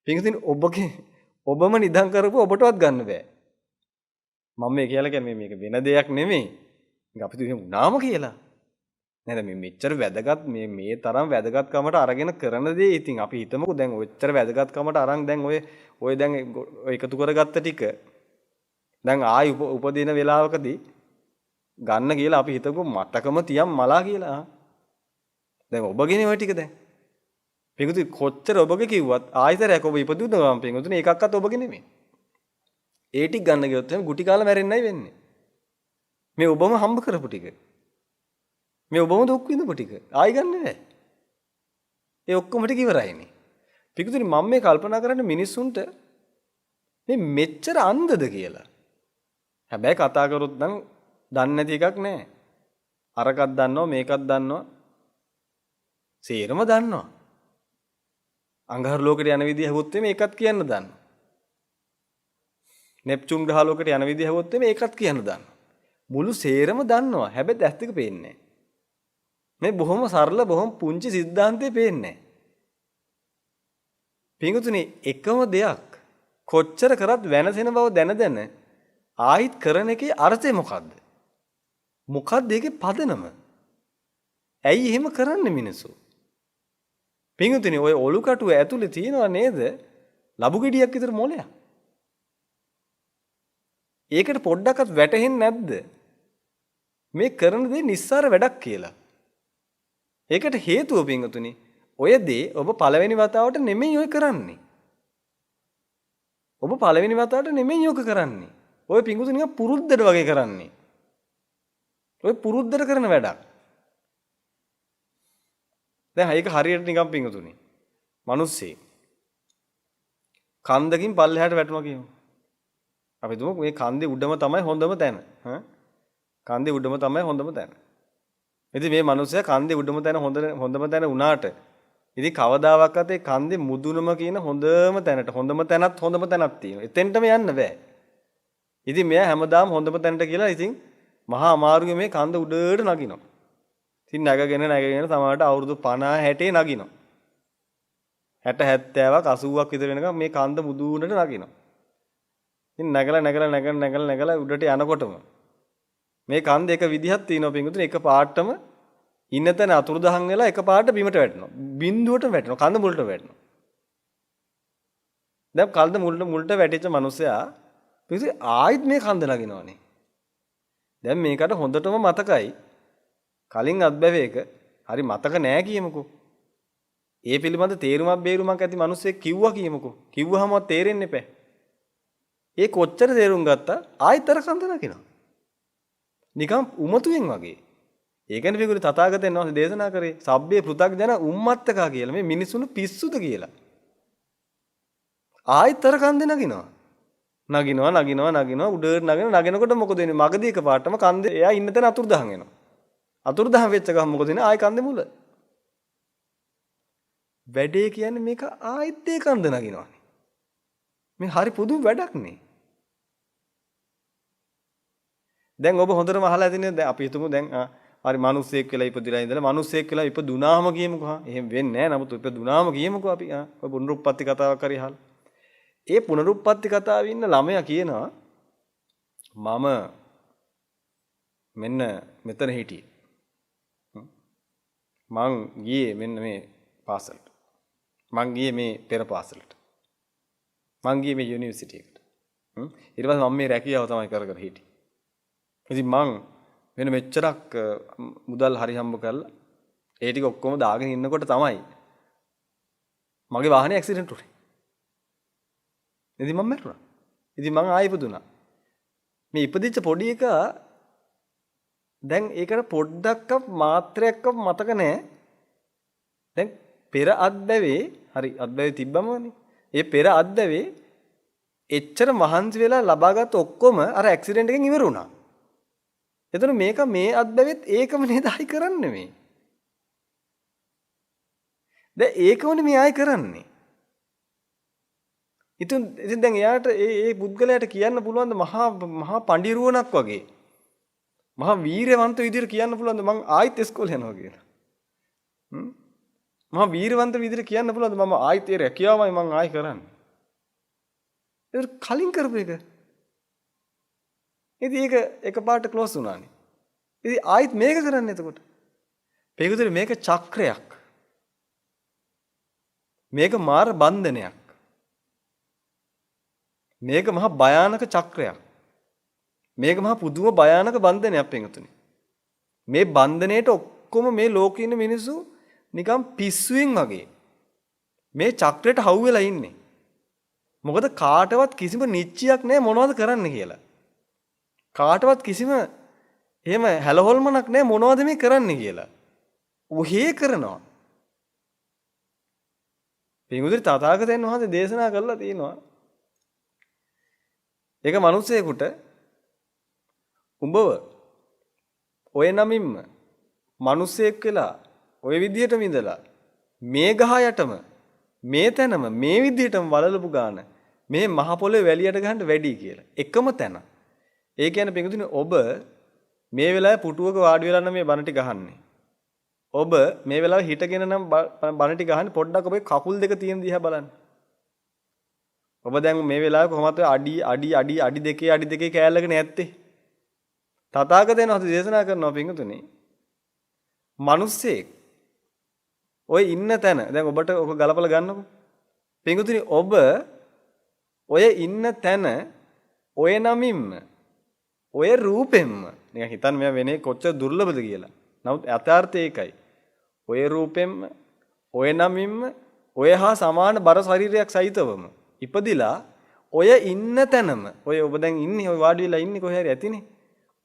පින්වතුනි ඔබම නිදන් කරපුව ඔබටවත් ගන්න බෑ මම මේ කියලා කියන්නේ මේක වෙන දෙයක් නෙමෙයි අපි තුන් උනාම කියලා නේද මේ මෙච්චර වැදගත් මේ තරම් වැදගත්කමට අරගෙන කරන දේ ඉතින් අපි හිතමුකෝ දැන් ඔච්චර වැදගත්කමට අරන් දැන් ඔය දැන් එකතු කරගත්ත ටික දැන් ආයි උපදින වෙලාවකදී ගන්න කියලා අපි හිතමුකෝ මතකම තියම් මලා කියලා දැන් ඔබගෙන ඔය ටික දැන් පින්වතුනි කොච්චර ඔබගේ කිව්වත් ආයිතරයක් ඔබ ඉපදුන ගමන් පින්වතුනි එකක්වත් ඔබගේ නෙමෙයි ඒ ටික ගන්න ගියොත් එහෙනම් ගුටි කාලා මැරෙන්නයි වෙන්නේ මේ ඔබම හම්බ කරපු ටික මේ ඔබම දුක් විඳපු ටික ආයි ගන්න බෑ ඒ ඔක්කොම ටික ඉවරයිනේ පිටුතුනි මම මේ කල්පනා කරන්නේ මිනිස්සුන්ට මේ මෙච්චර අන්ධද කියලා හැබැයි කතා කරොත් නම් දන්නේ නැති එකක් නෑ අරකක් දන්නවා මේකක් දන්නවා සේරම දන්නවා අංගහර ලෝකෙට යන විදිය හැවොත් මේකත් කියන්න දන්නවා නෙප්චූන් ග්‍රහ ලෝකෙට යන විදිය හැවොත් මේකත් කියන්න දන්නවා මුළු සේරම දන්නවා හැබැයි දැස් දෙක පේන්නේ මේ බොහොම සරල බොහොම පුංචි સિદ્ધාන්තේ පේන්නේ පින්වතුනි එකම දෙයක් කොච්චර කරත් වෙනසෙන බව දැන ආයිත් කරන එකේ අර්ථය මොකද්ද මොකද්ද ඒකේ පදනම ඇයි එහෙම කරන්නේ මිනිස්සු පින්වතුනි ඔය ඔලු කටුව ඇතුලේ තියෙනවා නේද ලබු ගෙඩියක් විතර මොලයක් ඒකට පොඩ්ඩක්වත් වැටහෙන්නේ නැද්ද මේ කරන දේ නිස්සාර වැඩක් කියලා ඒකට හේතුව පින්වතුනි ඔය දේ ඔබ පළවෙනි වතාවට නෙමෙයි ඔය කරන්නේ ඔබ පළවෙනි වතාවට නෙමෙයි ඔක කරන්නේ ඔය පින්වතුනි නිකන් පුරුද්දට වගේ කරන්නේ ඔය පුරුද්දට කරන වැඩක් දැන් ඒක හරියට නිකන් පින්වතුනි මිනිස්සේ කන්දකින් පල්ලෙහාට වැටුණා කියමු අපි දුමු මේ කන්දේ උඩම තමයි හොඳම තැන කන්දේ උඩම තමයි හොඳම තැන ඉතින් මේ මිනිස්සයා කන්දේ උඩම තැන හොඳම තැන උනාට ඉතින් කවදාවත් ඒ කන්දේ මුදුනම කියන හොඳම තැනට හොඳම තැනත් තියෙනවා එතෙන්ටම යන්න බෑ ඉතින් මෙයා හැමදාම හොඳම තැනට කියලා ඉතින් මහා අමාරුවේ මේ කන්ද උඩට නගිනවා ඉතින් නැගගෙන සමහරට අවුරුදු 50 60 නගිනවා 60 70ක් 80ක් විතර වෙනකම් මේ කන්ද මුදුනට නගිනවා ඉතින් නැගලා උඩට යනකොටම මේ කන්ද එක විදිහක් තියෙනවා පින්වතුනි එක පාටම ඉන්න තැන අතුරුදහන් වෙලා එක පාට බිමට වැටෙනවා බින්දුවට වැටෙනවා කන්ද මුලට වැටෙනවා දැන් කන්ද මුලට වැටිච්ච මිනිස්සයා පිටු ආයිත් මේ කන්ද නගිනවනේ දැන් මේකට හොඳටම මතකයි කලින් අත්බැවේක හරි මතක නෑ කියමුකෝ ඒ පිළිබඳ තේරුමක් බේරුමක් ඇති මිනිස්සෙක් කිව්වා කියමුකෝ කිව්වහම තේරෙන්නේ නැහැ ඒ කොච්චර තේරුම් ගත්තා ආයතර කන්ද නකිනවා. නිකම් උමතුයෙන් වගේ. ඒකනේ පිටුනේ තථාගතයන් වහන්සේ දේශනා කරේ සබ්බේ පෘථග්ජන උම්මත්තකා කියලා. මේ මිනිසුණු පිස්සුද කියලා. ආයතර කන්ද නගිනවා. නගිනවා උඩට නගනකොට මොකද වෙන්නේ? මගදී එකපාරටම කන්දේ එයා ඉන්න තැන අතුරුදහන් වෙනවා. අතුරුදහන් වෙච්ච ගමන් මොකද වෙන්නේ? ආයි කන්දේ මුල. වැඩේ කියන්නේ මේක ආයෙත් ඒ කන්ද නගිනවානේ. මේ හරි පුදුම වැඩක් නේ. දැන් ඔබ හොඳටම අහලා ඇතිනේ දැන් අපි හිතමු දැන් හරි මිනිස්සෙක් වෙලා ඉපදිලා ඉඳලා මිනිස්සෙක් වෙලා ඉපදුනාම කියමුකෝ. එහෙම වෙන්නේ නැහැ. නමුත් ඉපදුනාම කියමුකෝ අපි ඔය පුනරුත්පත්ති කතාවක් හරි අහලා. ඒ පුනරුත්පත්ති කතාවේ ඉන්න ළමයා කියනවා මම මෙන්න මෙතන හිටියේ. මං ගියේ මෙන්න මේ පාසලට. මං ගියේ මේ පෙර පාසලට. මං ගියේ මේ යුනිවර්සිටි එකට. ඊට පස්සේ මම මේ රැකියාව තමයි කර කර හිටියේ. ඉතින් මං වෙන මෙච්චරක් මුදල් හරි හම්බ කරලා ඒ ටික ඔක්කොම දාගෙන ඉන්නකොට තමයි මගේ වාහනේ ඇක්සිඩන්ට් වුනේ. ඉතින් මම මැරුණා. ඉතින් මං ආයෙ ඉපදුනා. මේ ඉපදිච්ච පොඩි එකා දැන් ඒකට පොඩ්ඩක්වත් මාත්‍රයක්වත් මතක නැහැ. දැන් පෙර අත්බැවේ හරි අත්බැවේ තිබ්බමනේ. ඒ පෙර අත්බැවේ එච්චර මහන්සි වෙලා ලබාගත් ඔක්කොම අර ඇක්සිඩන්ට් එකෙන් ඉවර වුණා. එතන මේක මේ අත්බැවෙත් ඒකම නේද ආයි කරන්නේ මේ. දැන් ඒකවනේ මේ ආයි කරන්නේ. ඉතින් දැන් එයාට ඒ පුද්ගලයාට කියන්න පුළුවන් ද මහා පඬිරුවණක් වගේ. මහා වීරවන්ත විදිහට කියන්න පුළුවන් ද මං ආයිත් ඉස්කෝලේ යනවා කියලා. මහා වීරවන්ත විදිහට කියන්න පුළුවන් ද මම ආයිත් ඒ රැකියාවයි මං ආයි කරන්නේ. ඒක කලින් කරපු එක. ඉතින් ඒක එකපාරට ක්ලෝස් වුණානේ. ඉතින් ආයිත් මේක කරන්න එතකොට. මේකතර මේක චක්‍රයක්. මේක මාර බන්ධනයක්. මේක මහා භයානක චක්‍රයක්. මේක මහා පුදුම භයානක බන්ධනයක් පිටුනේ. මේ බන්ධනයේට ඔක්කොම මේ ලෝකේ ඉන්න මිනිස්සු නිකන් පිස්සුවෙන් වගේ මේ චක්‍රයට හවු වෙලා ඉන්නේ. මොකද කාටවත් කිසිම නිශ්චයක් නැහැ මොනවද කරන්න කියලා. කාටවත් කිසිම එහෙම හැලහොල්මනක් නැහැ මොනවද මේ කරන්න කියලා. ඔහේ කරනවා. පිටුදේ තථාගතයන් වහන්සේ දේශනා කළා තියෙනවා. ඒක මිනිස්සෙකුට උඹව ඔය නමින්ම මිනිස්සෙක් වෙලා ඔය විදිහටම ඉඳලා මේ ගහ යටම මේ තැනම මේ විදිහටම වලලපු ගාන මේ මහ පොළොවේ වැලියට ගහන්න වැඩි කියලා. එකම තැන. ඒ කියන්නේ පිටුදිනේ ඔබ මේ වෙලාවේ පුටුවක වාඩි වෙලා නම් මේ බණ ටික අහන්නේ. ඔබ මේ වෙලාවේ හිටගෙන නම් බණ ටික අහන්නේ පොඩ්ඩක් ඔබේ කකුල් දෙක තියෙන දිහා බලන්න. ඔබ දැන් මේ වෙලාවේ කොහොමද අඩි දෙකේ කෑල්ලක නැත්තේ? තථාගතයන් වහන්සේ දේශනා කරනවා පිටුතුනේ. මිනිස්සෙක් ඔය ඉන්න තැන දැන් ඔබට ඔක ගලපලා ගන්නකො. පිටුතුනේ ඔබ ඔය ඉන්න තැන ඔය නමින්ම ඔය රූපෙම්ම නිකන් හිතන්න මෙයා වෙනේ කොච්චර දුර්ලභද කියලා. නමුත් යථාර්ථය ඒකයි. ඔය රූපෙම්ම ඔය නමින්ම ඔය හා සමාන බර ශරීරයක් සහිතවම ඉපදිලා ඔය ඉන්න තැනම ඔය ඔබ දැන් ඉන්නේ ඔය වාඩි වෙලා ඉන්නේ කොහේ හරි ඇතිනේ.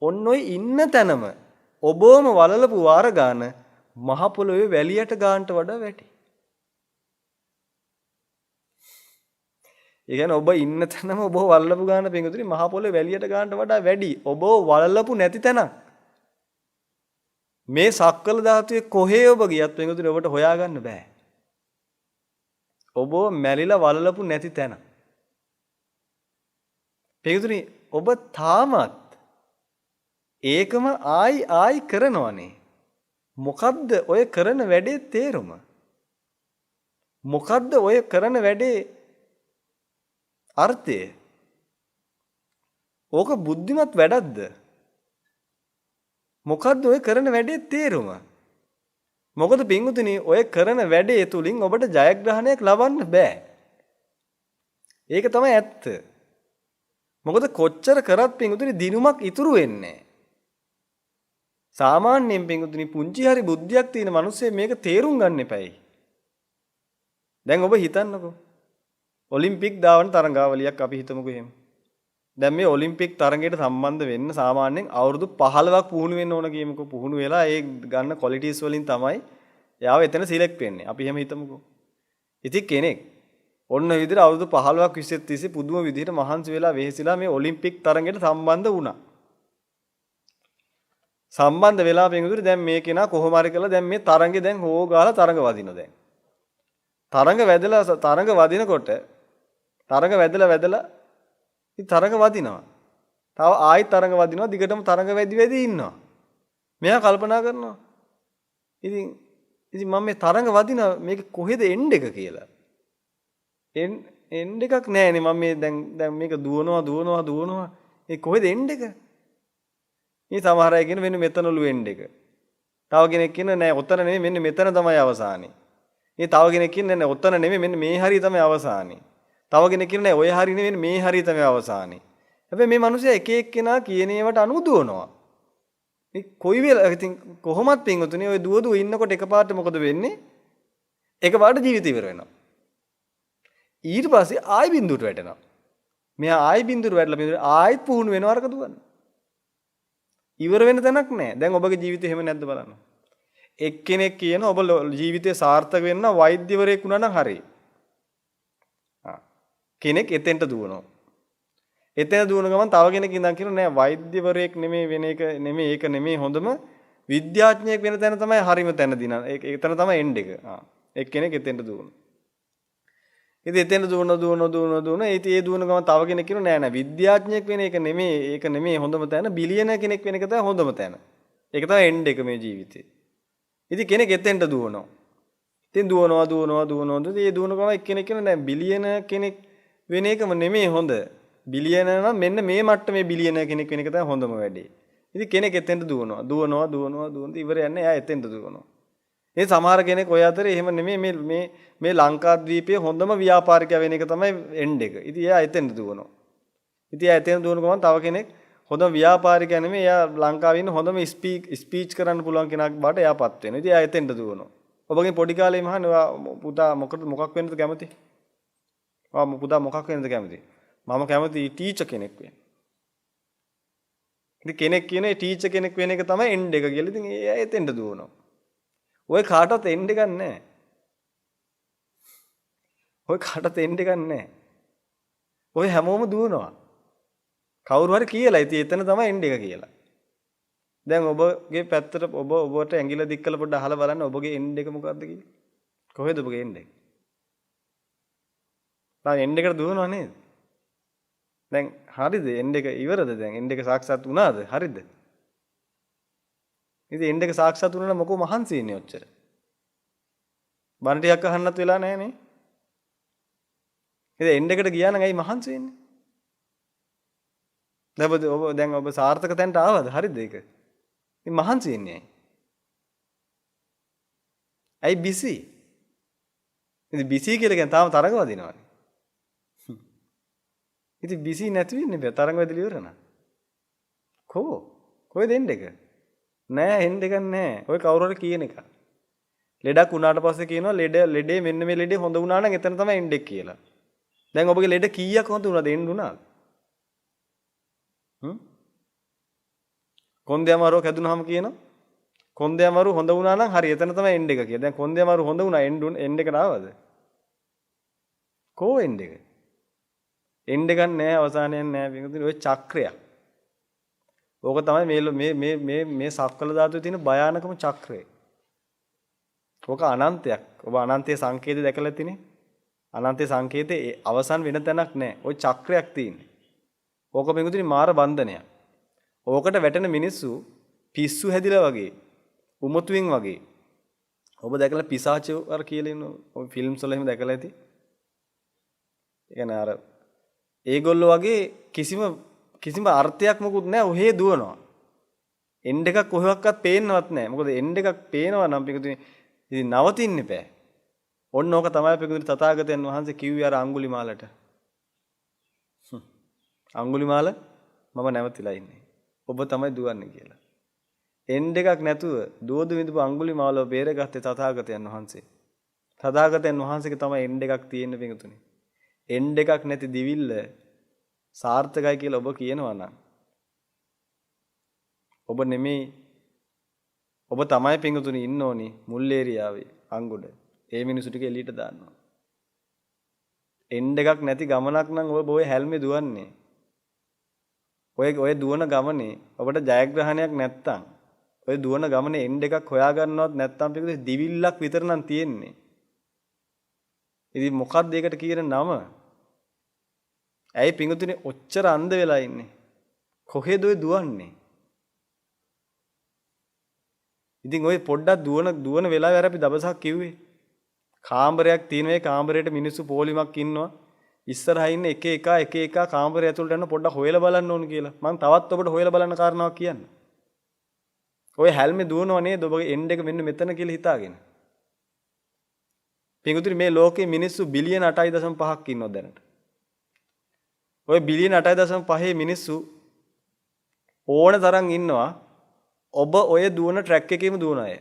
ඔන්න ඔය ඉන්න තැනම ඔබවම වලලපු වාර ගාන මහ පොළොවේ වැලියට ගානට වඩා වැඩි. ඒ කියන්නේ ඔබ ඉන්න තැනම ඔබ වලලපු ගාන පිටුතුනි මහ පොළොවේ වැලියට ගානට වඩා වැඩි. ඔබ වලලපු නැති තැනක්. මේ සක්වල ධාතුවේ කොහේ ඔබ ගියත් පිටුතුනි ඔබට හොයාගන්න බෑ. ඔබ මැරිලා වලලපු නැති තැන. පිටුතුනි ඔබ තාමත් ඒකම ආයි කරනවනේ. මොකද්ද ඔය කරන වැඩේ තේරුම? මොකද්ද ඔය කරන වැඩේ අර්ථය? ඕක බුද්ධිමත් වැඩක්ද? මොකද්ද ඔය කරන වැඩේ තේරුම? මොකද පින්වතුනි ඔය කරන වැඩේ තුලින් ඔබට ජයග්‍රහණයක් ලබන්න බෑ. ඒක තමයි ඇත්ත. මොකද කොච්චර කරත් පින්වතුනි දිනුමක් ඉතුරු වෙන්නේ නැහැ. සාමාන්‍යයෙන් පින්වතුනි පුංචි හරි බුද්ධියක් තියෙන මිනිස්සෙ මේක තේරුම් ගන්න එපයි. දැන් ඔබ හිතන්නකෝ ඔලිම්පික් දාවන තරඟාවලියක් අපි හිතමුකෝ එහෙම. දැන් මේ ඔලිම්පික් තරගයට සම්බන්ධ වෙන්න සාමාන්‍යයෙන් අවුරුදු 15ක් පුහුණු වෙන්න ඕන කියමුකෝ. පුහුණු වෙලා ඒ ගන්න ක්වොලිටිස් වලින් තමයි එයාව එතන සිලෙක්ට් වෙන්නේ. අපි එහෙම හිතමුකෝ. ඉතින් කෙනෙක් ඔන්න විදිහට අවුරුදු 15ක් 20ක් තිස්සේ පුදුම විදිහට මහන්සි වෙලා වෙහෙසිලා මේ ඔලිම්පික් තරගයට සම්බන්ධ වුණා. සම්බන්ධ වෙලා පින්දුරේ දැන් මේ කෙනා කොහොම හරි කරලා දැන් මේ තරඟේ දැන් හෝ ගාලා තරඟ වදිනවා දැන්. තරඟ වදිනකොට තරඟ වැදලා ඉතින් තරඟ වදිනවා. තව ආයෙත් තරඟ වදිනවා. දිගටම තරඟ වැදි ඉන්නවා. මෙයා කල්පනා කරනවා. ඉතින් මම මේ තරඟ වදිනවා මේක කොහෙද එන්ඩ් එක කියලා. එන්ඩ් එකක් නැහැනේ. මම මේ දැන් මේක දුවනවා. ඒ කොහෙද එන්ඩ් එක? මේ සමහර අය කියන මෙන්න මෙතනලු එන්ඩ් එක. තව කෙනෙක් කියන නෑ ඔතන නෙමෙයි මෙන්න මෙතන තමයි අවසානේ. මේ තව කෙනෙක් කියන නෑ ඔතන නෙමෙයි මෙන්න මේ හරිය තමයි අවසානේ. තව කෙනෙක් කියන නෑ ඔය හරිය නෙමෙයි මේ හරිය තමයි අවසානේ. හැබැයි මේ මිනිස්සයා එක එක්කෙනා කියන ඒවාට අනුව දුවනවා. මේ කොයි වෙලාව ඉතින් කොහොමත් පින්වතුනි ඔය දුව ඉන්නකොට එකපාරට මොකද වෙන්නේ? එකපාරට ජීවිතය ඉවර වෙනවා. ඊට පස්සේ ආයි බින්දුවට වැටෙනවා. මෙයා ආයි බින්දුවට වැටලා ආයිත් පුහුණු වෙනවා අරක දුවන්න. ඉවර වෙන තැනක් නැහැ. දැන් ඔබගේ ජීවිතේ එහෙම නැද්ද බලන්න. එක්කෙනෙක් කියන ඔබ ජීවිතේ සාර්ථක වෙන්න වෛද්‍යවරයෙක් වුණා නම් හරියි. කෙනෙක් එතෙන්ට දුවනවා. එතන දුවන ගමන් තව කෙනෙක් ඉඳන් කියනවා නෑ වෛද්‍යවරයෙක් නෙමෙයි වෙන එක නෙමෙයි ඒක නෙමෙයි හොඳම විද්‍යාඥයෙක් වෙන තැන තමයි හරිම තැන දින. එතන තමයි එන්ඩ් එක. එක්කෙනෙක් එතෙන්ට දුවනවා. ඉතින් එතෙන්ට දුවන ඉතින් ඒ දුවන ගමන් තව කෙනෙක් කියනවා නෑ විද්‍යාඥයෙක් වෙන එක නෙමෙයි ඒක නෙමෙයි හොඳම තැන බිලියන කෙනෙක් වෙන එක තමයි හොඳම තැන. ඒක තමයි එන්ඩ් එක මේ ජීවිතේ. ඉතින් කෙනෙක් එතෙන්ට දුවනවා. ඉතින් දුවනවා. ඉතින් ඒ දුවන ගමන් එක්කෙනෙක් කියනවා නෑ බිලියන කෙනෙක් වෙන එකම නෙමෙයි හොඳ. බිලියන නම් මෙන්න මේ මට්ටමේ බිලියන කෙනෙක් වෙන එක තමයි හොඳම වැඩේ. ඉතින් කෙනෙක් එතෙන්ට දුවනවා. ඉවර යන්නේ එයා එතෙන්ට දුවනවා. ඒ සමහර කෙනෙක් ඔය අතරේ එහෙම නෙමෙයි මේ ලංකාද්වීපයේ හොඳම ව්‍යාපාරිකයා වෙන එක තමයි එන්ඩ් එක. ඉතින් එයා එතෙන්ට දුවනවා. ඉතින් එයා එතෙන්ට දුවන ගමන් තව කෙනෙක් හොඳම ව්‍යාපාරිකයා නෙමෙයි එයා ලංකාවේ ඉන්න හොඳම ස්පීච් කරන්න පුළුවන් කෙනෙක් බාට එයාපත් වෙනවා. ඉතින් එයා එතෙන්ට දුවනවා. ඔබගෙන් පොඩි කාලේ මහන්නේ පුතා මොකක් වෙන්නද කැමති? පුතා මොකක් වෙන්නද කැමති? මම කැමති ටීචර් කෙනෙක් වෙන්න. ඉතින් කෙනෙක් කියන්නේ ටීචර් කෙනෙක් වෙන එක තමයි එන්ඩ් එක කියලා. ඉතින් එයා එතෙන්ට දුවනවා. ඔය කාටවත් එන්ඩ් එකක් නැහැ. ඔය හැමෝම දුවනවා. කවුරු හරි කියලා ඉතින් එතන තමයි එන්ඩ් එක කියලා. දැන් ඔබගේ පැත්තට ඔබට ඇඟිල්ල දික් කරලා පොඩ්ඩක් අහලා බලන්න ඔබගේ එන්ඩ් එක මොකක්ද කියලා. කොහෙද ඔබගේ එන්ඩ් එක? දැන් එන්ඩ් එකට දුවනවා නේද? දැන් හරිද එන්ඩ් එක ඉවරද දැන් එන්ඩ් එක සාක්ෂාත් වුණාද හරිද? ඉතින් එන්ඩ් එක සාක්ෂාත් වුණා නම් මොකෝ මහන්සි වෙන්නේ ඔච්චර. බණ ටිකක් අහන්නත් වෙලා නැහැ නේ. ඉතින් එන්ඩ් එකට ගියා නම් ඇයි මහන්සි වෙන්නේ? දැන් ඔබ සාර්ථක තැනට ආවද හරිද ඒක? ඉතින් මහන්සි වෙන්නේ ඇයි? ඇයි බිසි? ඉතින් බිසි කියලා කියන්නේ තාම තරඟ වදිනවනේ. ඉතින් බිසි නැති වෙන්නේ බෑ තරඟ වැදලා ඉවර නා. කොහෙද එන්ඩ් එක? නෑ එන්ඩ් එකක් නෑ. ඔය කවුරු හරි කියන එක. ලෙඩක් වුණාට පස්සේ කියනවා ලෙඩේ මෙන්න මේ ලෙඩේ හොඳ වුණා නම් එතන තමයි එන්ඩ් එක කියලා. දැන් ඔබගේ ලෙඩ කීයක් හොඳ වුණාද එන්ඩ් වුණාද? කොන්දේ අමාරුවක් හැදුනහම කියනවා කොන්දේ අමාරුව හොඳ වුණා නම් හරි එතන තමයි එන්ඩ් එක කියලා. දැන් කොන්දේ අමාරුව හොඳ වුණා එන්ඩ් එකට ආවද? කො එන්ඩ් එක? එන්ඩ් එකක් නෑ අවසානයක් නෑ පිටුදින ඔය චක්‍රයක්. ඕක තමයි මේ සක්වල ධාතුවේ තියෙන භයානකම චක්‍රය. ඕක අනන්තයක්. ඔබ අනන්තයේ සංකේතය දැකලා තිනේ. අනන්තයේ සංකේතේ අවසන් වෙන තැනක් නෑ. ওই චක්‍රයක් තියෙන්නේ. ඕක පිටුදින මාර බන්ධනයක්. ඕකට වැටෙන මිනිස්සු පිස්සු හැදිලා වගේ උමතුවෙන් වගේ. ඔබ දැකලා පිසාචෝ අර කියලා ඉන්න ඔය ෆිල්ම්ස් වල එහෙම දැකලා ඇති. ඒ කියන්නේ අර ඒගොල්ලෝ වගේ කිසිම අර්ථයක් මොකුත් නැහැ. ඔහේ දුවනවා. එන්ඩ් එකක් කොහෙවත් පේන්නවත් නැහැ. මොකද එන්ඩ් එකක් පේනවා නම් පිටුදින ඉතින් නවතින්න බෑ. ඔන්න ඕක තමයි පිටුදින තථාගතයන් වහන්සේ කිව්වේ අර අඟුලිමාලට. අඟුලිමාල මම නැවතිලා ඉන්නේ. ඔබ තමයි දුවන්නේ කියලා. එන්ඩ් එකක් නැතුව දුවදු විඳපු අඟුලිමාලව බේරගත්තේ තථාගතයන් වහන්සේ. තථාගතයන් වහන්සේගේ තමයි එන්ඩ් එකක් තියෙන්නේ පිටුදින. එන්ඩ් එකක් නැති දිවිල්ල සාර්ථකයි කියලා ඔබ කියනවා නම් ඔබ නෙමෙයි ඔබ තමයි පිංගුතුනි ඉන්න ඕනි මුල් ඒරියාවේ අංගුඩ. ඒ මිනිසු ටික එළියට දාන්නවා. එන්ඩ් එකක් නැති ගමනක් නම් ඔය හැල්මේ දුවන්නේ. ඔය දුවන ගමනේ ඔබට ජයග්‍රහණයක් නැත්තම් ඔය දුවන ගමනේ එන්ඩ් එකක් හොයාගන්නවත් නැත්තම් පිටුදේ දිවිල්ලක් විතර නම් තියෙන්නේ. ඉතින් මොකක්ද ඒකට කියන නම? ඇයි පිටුතුනේ ඔච්චර අන්ධ වෙලා ඉන්නේ? කොහෙද ඔය දුවන්නේ? ඉතින් ඔය පොඩ්ඩක් දුවන වෙලාවේ අපි දවසක් කිව්වේ කාමරයක් තියෙනවා. ඒ කාමරේට මිනිස්සු පොලිමක් ඉන්නවා. ඉස්සරහා ඉන්න එක එක කාමරය ඇතුළට යන පොඩ්ඩක් හොයලා බලන්න ඕන කියලා. මම තවත් ඔබට හොයලා බලන්න කාරණාවක් කියන්න. ඔය හැල්මේ දුවනව නේද ඔබගේ එන්ඩ් එක මෙන්න මෙතන කියලා හිතාගෙන. පිටුතුනි මේ ලෝකේ මිනිස්සු බිලියන 8.5ක් ඉන්නවා දැනට. ඔය බිලියන 8.5 මිනිස්සු ඕන තරම් ඉන්නවා. ඔබ ඔය දුවන ට්‍රැක් එකේම දුවන අය.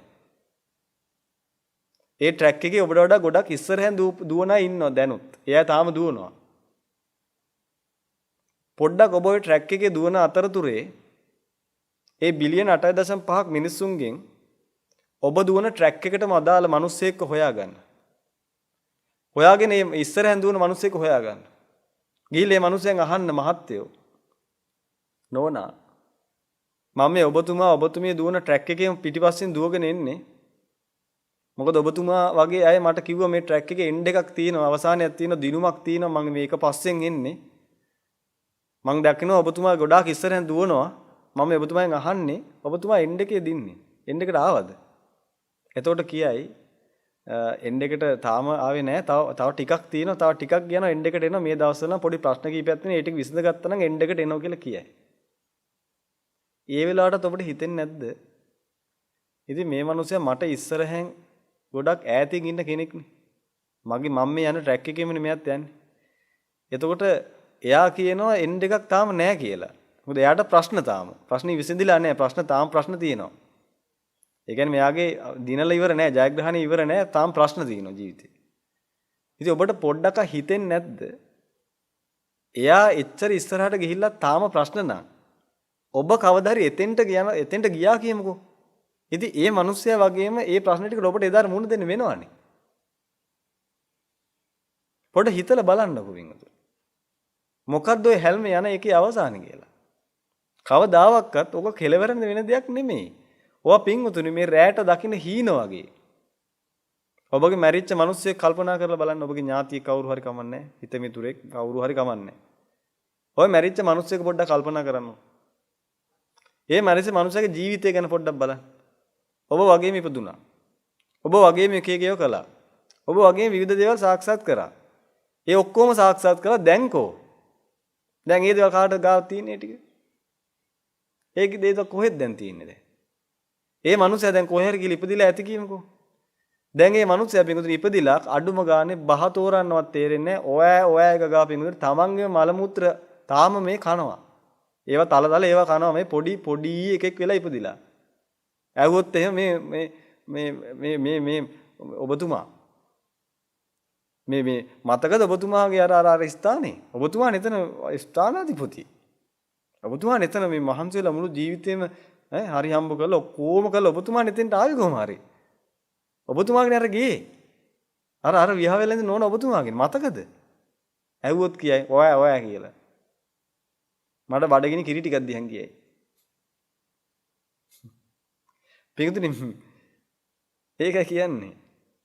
ඒ ට්‍රැක් එකේ ඔබට වඩා ගොඩක් ඉස්සරහෙන් දුවන අය ඉන්නවා දැනුත්. එයා තාම දුවනවා. පොඩ්ඩක් ඔබ ඔය ට්‍රැක් එකේ දුවන අතරතුරේ ඒ බිලියන 8.5ක් මිනිස්සුන්ගෙන් ඔබ දුවන ට්‍රැක් එකටම අදාළ මිනිස්සෙක්ව හොයාගන්න. හොයාගෙන මේ ඉස්සරහෙන් දුවන මිනිස්සෙක්ව හොයාගන්න. ගිහිල්ලා මේ මිනිස්සෙන් අහන්න මහත්තයෝ නෝනා මම මේ ඔබතුමිය දුවන ට්‍රැක් එකේම පිටිපස්සෙන් දුවගෙන එන්නේ. මොකද ඔබතුමා වගේ අය මට කිව්වා මේ ට්‍රැක් එකේ එන්ඩ් එකක් තියෙනවා, අවසානයක් තියෙනවා, දිනුමක් තියෙනවා. මම මේක පස්සෙන් එන්නේ. මම දැක්කනවා ඔබතුමා ගොඩාක් ඉස්සරහෙන් දුවනවා. මම ඔබතුමාගෙන් අහන්නේ ඔබතුමා එන්ඩ් එකේ දින්නේ. එන්ඩ් එකට ආවද? එතකොට කියයි එන්ඩ් එකට තාම ආවේ නැහැ. තව ටිකක් තියෙනවා. තව ටිකක් යනවා එන්ඩ් එකට එනවා. මේ දවස්වල නම් පොඩි ප්‍රශ්න කීපයක් තියෙනවා. ඒ ටික විසඳගත්තා නම් එන්ඩ් එකට එනවා කියලා කියයි. ඒ වෙලාවටත් ඔබට හිතෙන්නේ නැද්ද? ඉතින් මේ මිනිස්සයා මට ඉස්සරහෙන් ගොඩක් ඈතින් ඉන්න කෙනෙක්නේ. මම මේ යන ට්‍රැක් එකේමනේ මෙයාත් යන්නේ. එතකොට එයා කියනවා එන්ඩ් එකක් තාම නැහැ කියලා. මොකද එයාට ප්‍රශ්න විසඳිලා නැහැ. ප්‍රශ්න තියෙනවා. ඒ කියන්නේ මෙයාගේ දිනල ඉවර නැහැ, ජයග්‍රහණය ඉවර නැහැ. තාම ප්‍රශ්න තියෙනවා ජීවිතේ. ඉතින් ඔබට පොඩ්ඩක් හිතෙන්නේ නැද්ද? එයා එච්චර ඉස්සරහට ගිහිල්ලා තාම ප්‍රශ්න නැහැ. ඔබ කවදා හරි එතෙන්ට ගියා කියමුකෝ. ඉතින් ඒ මිනිස්සයා වගේම ඒ ප්‍රශ්න ටිකට ඔබට එදාට මුහුණ දෙන්න වෙනවනේ. පොඩ හිතලා බලන්නකෝ වින්දුර. මොකද්ද ඔය හැල්මේ යන එකේ අවසානය කියලා. කවදාවත් ඔක කෙලවරන වෙන දෙයක් නෙමෙයි. ඔවා පින්වතුනි මේ රැට දකින්න හීන වගේ. ඔබගේ මැරිච්ච මිනිස්සෙක් කල්පනා කරලා බලන්න. ඔබගේ ඥාතියෙක් කවුරු හරි කමන්නේ. හිත මිතුරෙක් කවුරු හරි කමන්නේ. ඔය මැරිච්ච මිනිස්සෙක් පොඩ්ඩක් කල්පනා කරන්න. ඒ මැරිච්ච මිනිස්සගේ ජීවිතය ගැන පොඩ්ඩක් බලන්න. ඔබ වගේම ඉපදුනා. ඔබ වගේම එක එකව කළා. ඔබ වගේම විවිධ දේවල් සාක්ෂාත් කරා. ඒ ඔක්කොම සාක්ෂාත් කළා දැන්කෝ. දැන් ඒ දේවල් කාටද ගාව තියෙන්නේ ටික? ඒක දේත කොහෙද දැන් තියෙන්නේ දැන්? ඒ මනුස්සයා දැන් කොහේ හරි ගිහලා ඉපදිලා ඇති කියමුකෝ. දැන් ඒ මනුස්සයා පිටුතුනි ඉපදිලා අඩුම ගානේ බහ තෝරන්නවත් තේරෙන්නේ නැහැ. ඔයා එක ගා පිටුතුනි තමන්ගේම මල මුත්‍ර තාම මේ කනවා. ඒවා තල ඒවා කනවා මේ පොඩි එකෙක් වෙලා ඉපදිලා. ඇහුවොත් එහෙම මේ ඔබතුමා මේ මතකද ඔබතුමාගේ අර ස්ථානේ? ඔබතුමා නෙතන ස්ථානාධිපති. ඔබතුමා නෙතන මේ මහන්සියලා මුළු ජීවිතේම හරි හම්බ කරලා ඔක්කොම කරලා ඔබතුමා නෙතෙන්ට ආවේ කොහොම හරි. ඔබතුමාගේ අර ගියේ. අර විහාවෙලා ඉඳන් නෝන ඔබතුමාගේ මතකද? ඇහුවොත් කියයි ඔයා කියලා. මට බඩගිනි කිරි ටිකක් දිහන් ගියයි. පිටුතුනි ඒක කියන්නේ